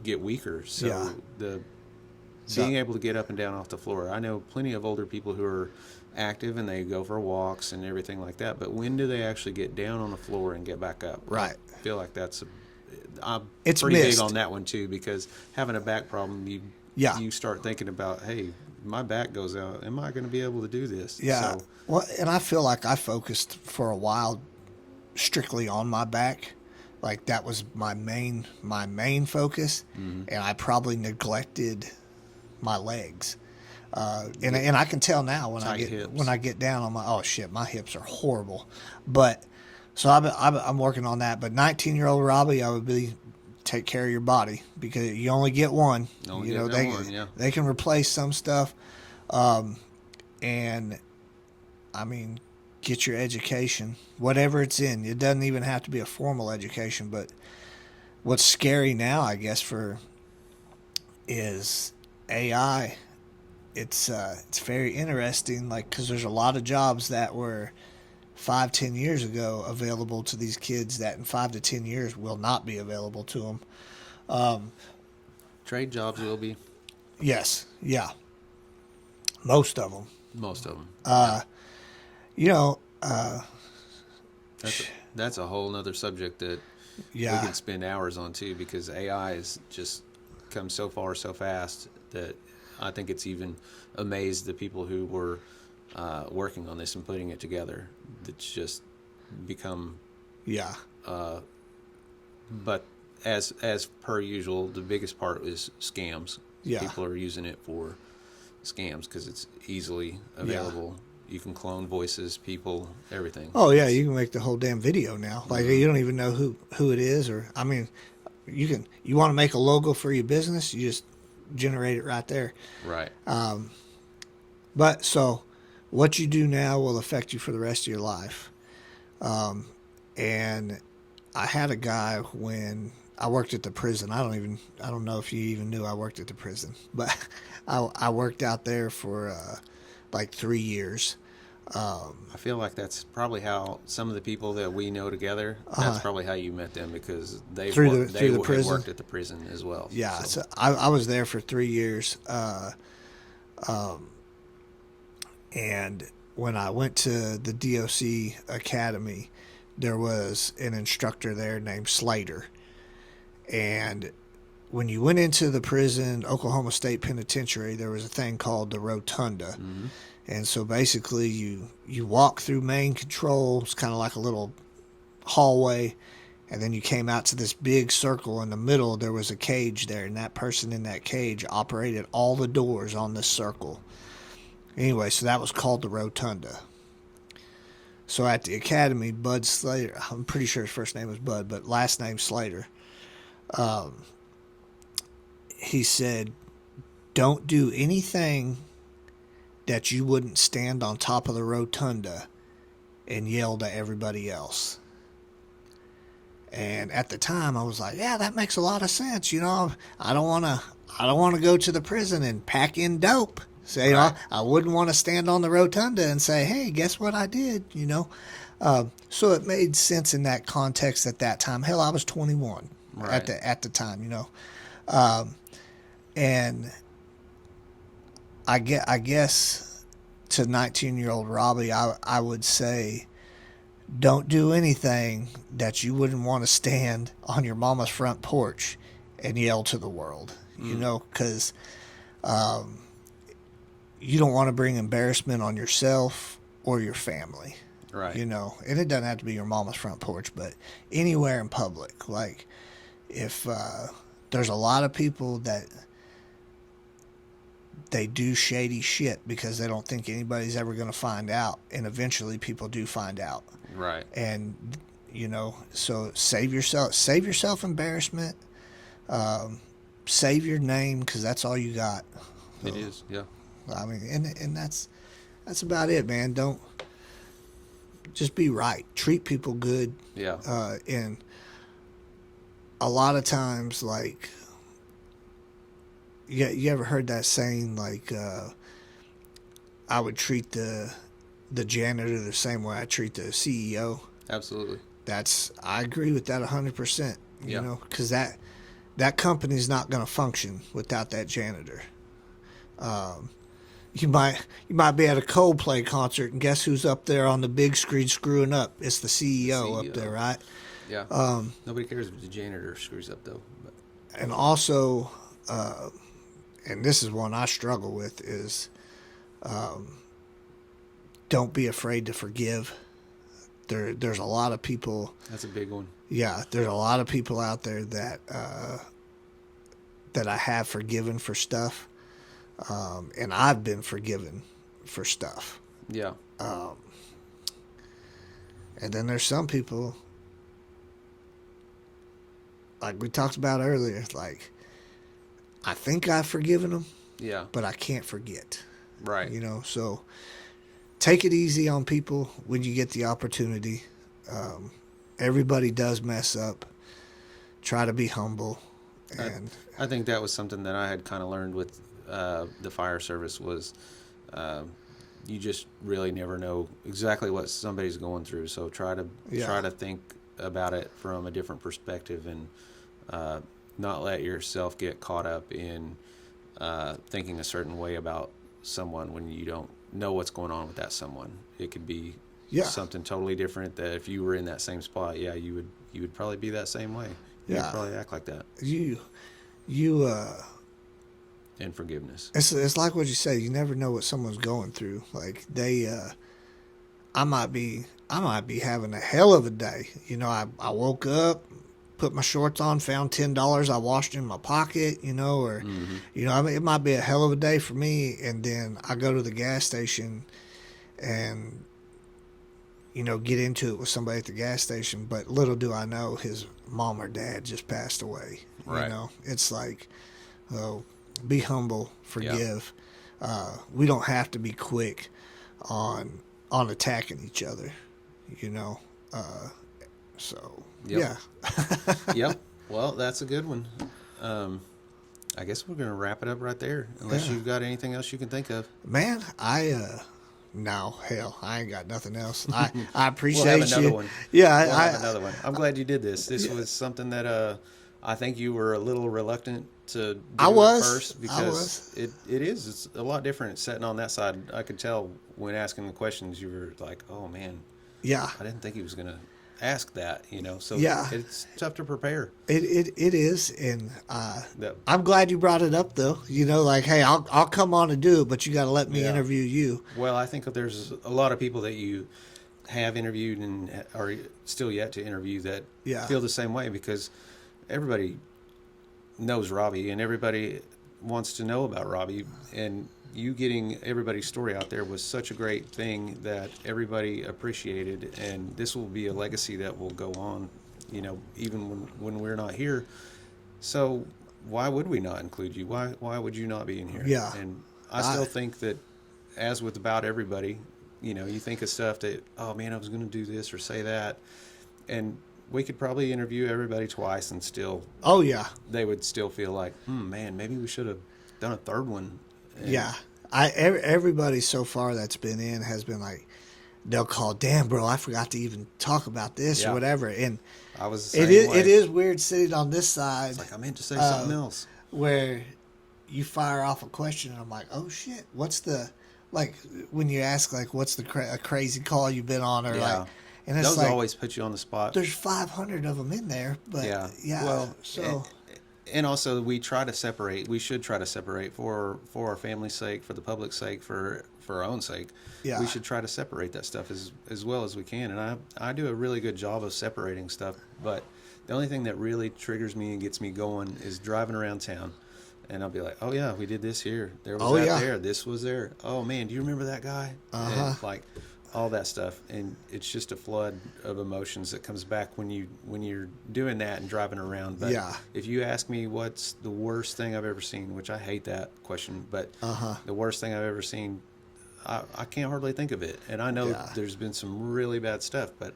get weaker. So Yeah. the So- being able to get up and down off the floor. I know plenty of older people who are active and they go for walks and everything like that. But when do they actually get down on the floor and get back up? Right. I feel like I'm It's pretty missed. big on that one too, because having a back problem, Yeah. you start thinking about, hey, my back goes out. Am I going to be able to do this? yeah. So, Well, and I feel like I focused for a while strictly on my back. Like that was my main focus, and I probably neglected my legs. And I can tell now when Tight hips. when I get down, I'm like, oh shit, my hips are horrible. But so I'm working on that. But 19-year-old Robbie, I would be take care of your body because you only get one. Only You get know that they one, yeah. they can replace some stuff, and I mean, get your education, whatever it's in. It doesn't even have to be a formal education, but what's scary now, I guess, is AI. It's very interesting, like because there's a lot of jobs that were 5-10 years ago available to these kids that in 5 to 10 years will not be available to them. trade jobs will be Yes, yeah, most of them. most of them. You know, That's a whole nother subject that yeah, we could spend hours on too, because AI has just come so far so fast that I think it's even amazed the people who were working on this and putting it together. It's just become, yeah, but as per usual, the biggest part is scams. Yeah. People are using it for scams because it's easily available. You can clone voices, people, everything. Oh yeah, you can make the whole damn video now. Like you don't even know who it is, or I mean, you want to make a logo for your business, you just generate it right there. Right. But so, what you do now will affect you for the rest of your life. And I had a guy when I worked at the prison. I don't know if you even knew I worked at the prison, but I worked out there for like 3 years. I feel like that's probably how some of the people that we know together, that's probably how you met them, because they Through the had prison? worked at the prison as well. Yeah, so I was there for 3 years. And when I went to the DOC Academy, there was an instructor there named Slater. And when you went into the prison, Oklahoma State Penitentiary, there was a thing called the rotunda. Mm-hmm. And so basically you walk through main control. It's kind of like a little hallway. And then you came out to this big circle. In the middle, there was a cage there. And that person in that cage operated all the doors on this circle. Anyway, so that was called the rotunda. So at the academy, Bud Slater, I'm pretty sure his first name was Bud, but last name Slater, he said, don't do anything that you wouldn't stand on top of the rotunda and yell to everybody else. And at the time I was like, yeah, that makes a lot of sense. You know, I don't want to go to the prison and pack in dope. So, you know, I wouldn't want to stand on the rotunda and say, hey, guess what I did, you know? So it made sense in that context at that time. Hell, I was 21 at the time, you know. And I guess to 19-year-old Robbie, I would say, don't do anything that you wouldn't want to stand on your mama's front porch and yell to the world, you know, because you don't want to bring embarrassment on yourself or your family. Right. You know, and it doesn't have to be your mama's front porch, but anywhere in public. Like, if there's a lot of people that they do shady shit because they don't think anybody's ever going to find out, and eventually people do find out. Right. And you know, so save yourself embarrassment, save your name, because that's all you got. It is, yeah. I mean, and that's about it, man. Don't just be right. Treat people good. Yeah. And a lot of times, like, you ever heard that saying, like, I would treat the janitor the same way I treat the CEO? Absolutely. I agree with that 100%. You Yeah. know, because that company's not going to function without that janitor. You might be at a Coldplay concert, and guess who's up there on the big screen screwing up? It's the CEO up there, right? Yeah. Nobody cares if the janitor screws up, though. But. And also, and this is one I struggle with, is don't be afraid to forgive. There's a lot of people. That's a big one. Yeah, there's a lot of people out there that I have forgiven for stuff, and I've been forgiven for stuff. Yeah. And then there's some people, like we talked about earlier, like, I think I've forgiven them, Yeah. but I can't forget. Right. You know, so take it easy on people when you get the opportunity. Everybody does mess up. Try to be humble. And I think that was something that I had kind of learned with the fire service was you just really never know exactly what somebody's going through. So try to think about it from a different perspective, and not let yourself get caught up in thinking a certain way about someone when you don't know what's going on with that someone. It could be something totally different, that if you were in that same spot, you would probably be that same way. You'd probably act like that. And forgiveness. It's like what you say. You never know what someone's going through. Like I might be having a hell of a day. You know, I woke up, put my shorts on, found $10 I washed in my pocket. You know, or you know, I mean, it might be a hell of a day for me. And then I go to the gas station, and you know, get into it with somebody at the gas station. But little do I know, his mom or dad just passed away. Right. You know, it's like, oh. Be humble, forgive. We don't have to be quick on attacking each other, you know. So Yep. Yep. Well, that's a good one. I guess we're gonna wrap it up right there, unless you've got anything else you can think of. Man, no, hell, I ain't got nothing else. I appreciate we'll have another you. one. Yeah, we'll have another one. I'm glad you did this. This was something that I think you were a little reluctant to do at first, because it's a lot different sitting on that side. I could tell when asking the questions, you were like, oh man, yeah, I didn't think he was gonna ask that, you know. So it's tough to prepare. It is, and I'm glad you brought it up, though. You know, like, hey, I'll come on and do it, but you got to let me interview you. Well, I think that there's a lot of people that you have interviewed and are still yet to interview that feel the same way, because everybody knows Robby and everybody wants to know about Robby, and you getting everybody's story out there was such a great thing that everybody appreciated, and this will be a legacy that will go on, you know, even when we're not here. So why would we not include you? Why would you not be in here? Yeah. And I still think that, as with about everybody, you know, you think of stuff that, oh man, I was going to do this or say that, and we could probably interview everybody twice and still, they would still feel like, man, maybe we should have done a third one. And everybody so far that's been in has been like, they'll call, damn, bro, I forgot to even talk about this or whatever. And I was the same way. It is weird sitting on this side. It's like I meant to say something else. Where you fire off a question, and I'm like, oh shit, what's the, like, when you ask, like, what's the a crazy call you've been on, or Yeah. like, and it's Those like, always put you on the spot. there's 500 of them in there, but Yeah. yeah, Well, so and also we try to separate. We should try to separate for our family's sake, for the public's sake, for our own sake. Yeah. We should try to separate that stuff as well as we can. And I do a really good job of separating stuff. But the only thing that really triggers me and gets me going is driving around town. And I'll be like, oh yeah, we did this here. There was that there. This was there. Oh man, do you remember that guy? And like all that stuff. And it's just a flood of emotions that comes back when you're doing that and driving around. But if you ask me what's the worst thing I've ever seen, which I hate that question, but the worst thing I've ever seen, I can't hardly think of it. And I know there's been some really bad stuff, but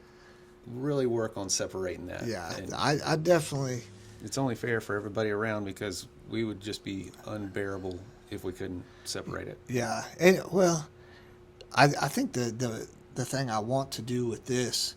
really work on separating that. Yeah, and I definitely. It's only fair for everybody around, because we would just be unbearable if we couldn't separate it. Yeah, and well, I think the thing I want to do with this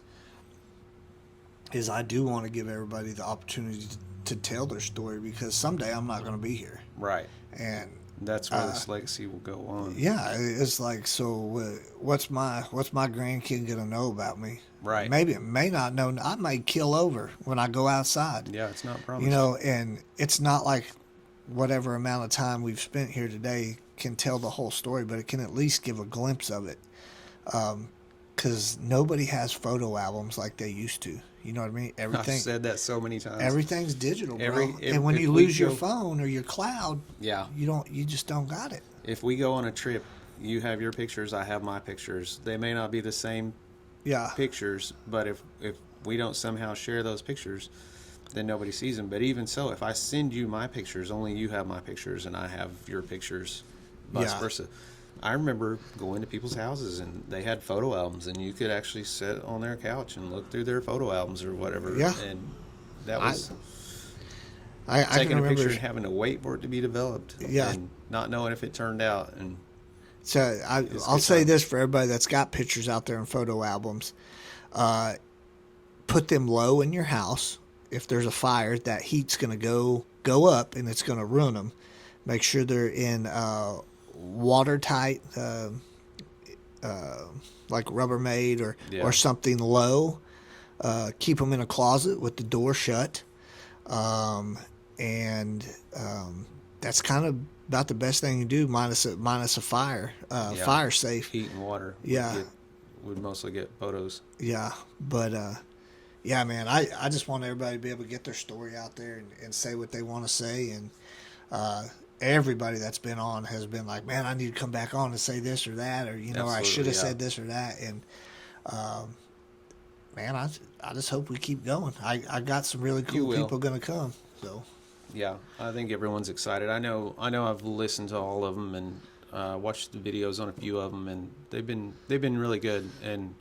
is I do want to give everybody the opportunity to tell their story, because someday I'm not going to be here. Right. And that's where this legacy will go on. Yeah, it's like, so what's my grandkid gonna know about me? Right. Maybe it may not know. I may kill over when I go outside. Yeah, it's not promised. You know, and it's not like whatever amount of time we've spent here today can tell the whole story, but it can at least give a glimpse of it. Because nobody has photo albums like they used to. You know what I mean? Everything. I've said that so many times. Everything's digital, bro. And when you lose your phone or your cloud, you just don't got it. If we go on a trip, you have your pictures, I have my pictures. They may not be the same pictures, but if we don't somehow share those pictures, then nobody sees them. But even so, if I send you my pictures, only you have my pictures and I have your pictures, vice versa. I remember going to people's houses and they had photo albums, and you could actually sit on their couch and look through their photo albums or whatever. Yeah. And that was I taking can a picture remember, and having to wait for it to be developed. Yeah. And not knowing if it turned out. And so I'll say this for everybody that's got pictures out there in photo albums. Put them low in your house. If there's a fire, that heat's going to go up and it's going to ruin them. Make sure they're in watertight, like Rubbermaid or something low. Keep them in a closet with the door shut. And that's kind of about the best thing you do, minus a fire. Fire safe. Heat and water. Yeah. Would mostly get photos. Yeah, but yeah, man, I just want everybody to be able to get their story out there and say what they want to say. And everybody that's been on has been like, man, I need to come back on and say this or that, or or I should have said this or that. And man, I just hope we keep going. I got some really cool people going to come. So yeah, I think everyone's excited. I know I've listened to all of them and watched the videos on a few of them, and they've been really good. And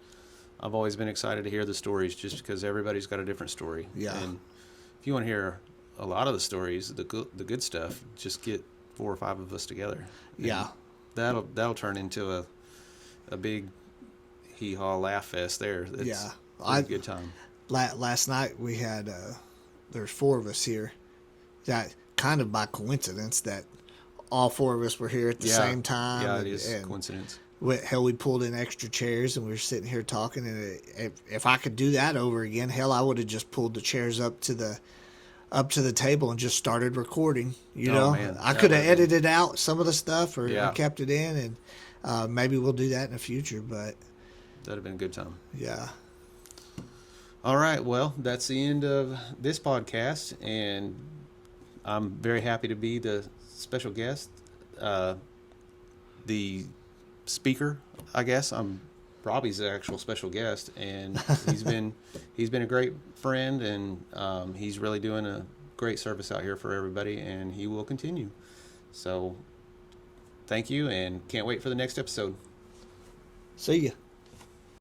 I've always been excited to hear the stories, just because everybody's got a different story. Yeah. And if you want to hear a lot of the stories, the good stuff, just get 4 or 5 of us together. Yeah. And that'll turn into a big hee-haw laugh fest there. That's a good time. Last night we had there's 4 of us here. That kind of by coincidence that all 4 of us were here at the same time. Yeah, it is coincidence. Hell, we pulled in extra chairs and we were sitting here talking. And if I could do that over again, hell, I would have just pulled the chairs up to the table and just started recording. You know, man, I could have edited out some of the stuff or kept it in, and maybe we'll do that in the future. But that'd have been a good time. Yeah. All right. Well, that's the end of this podcast, and I'm very happy to be the special guest, the speaker, I guess. Robby's the actual special guest, and he's been a great friend, and he's really doing a great service out here for everybody, and he will continue. So thank you, and can't wait for the next episode. See ya.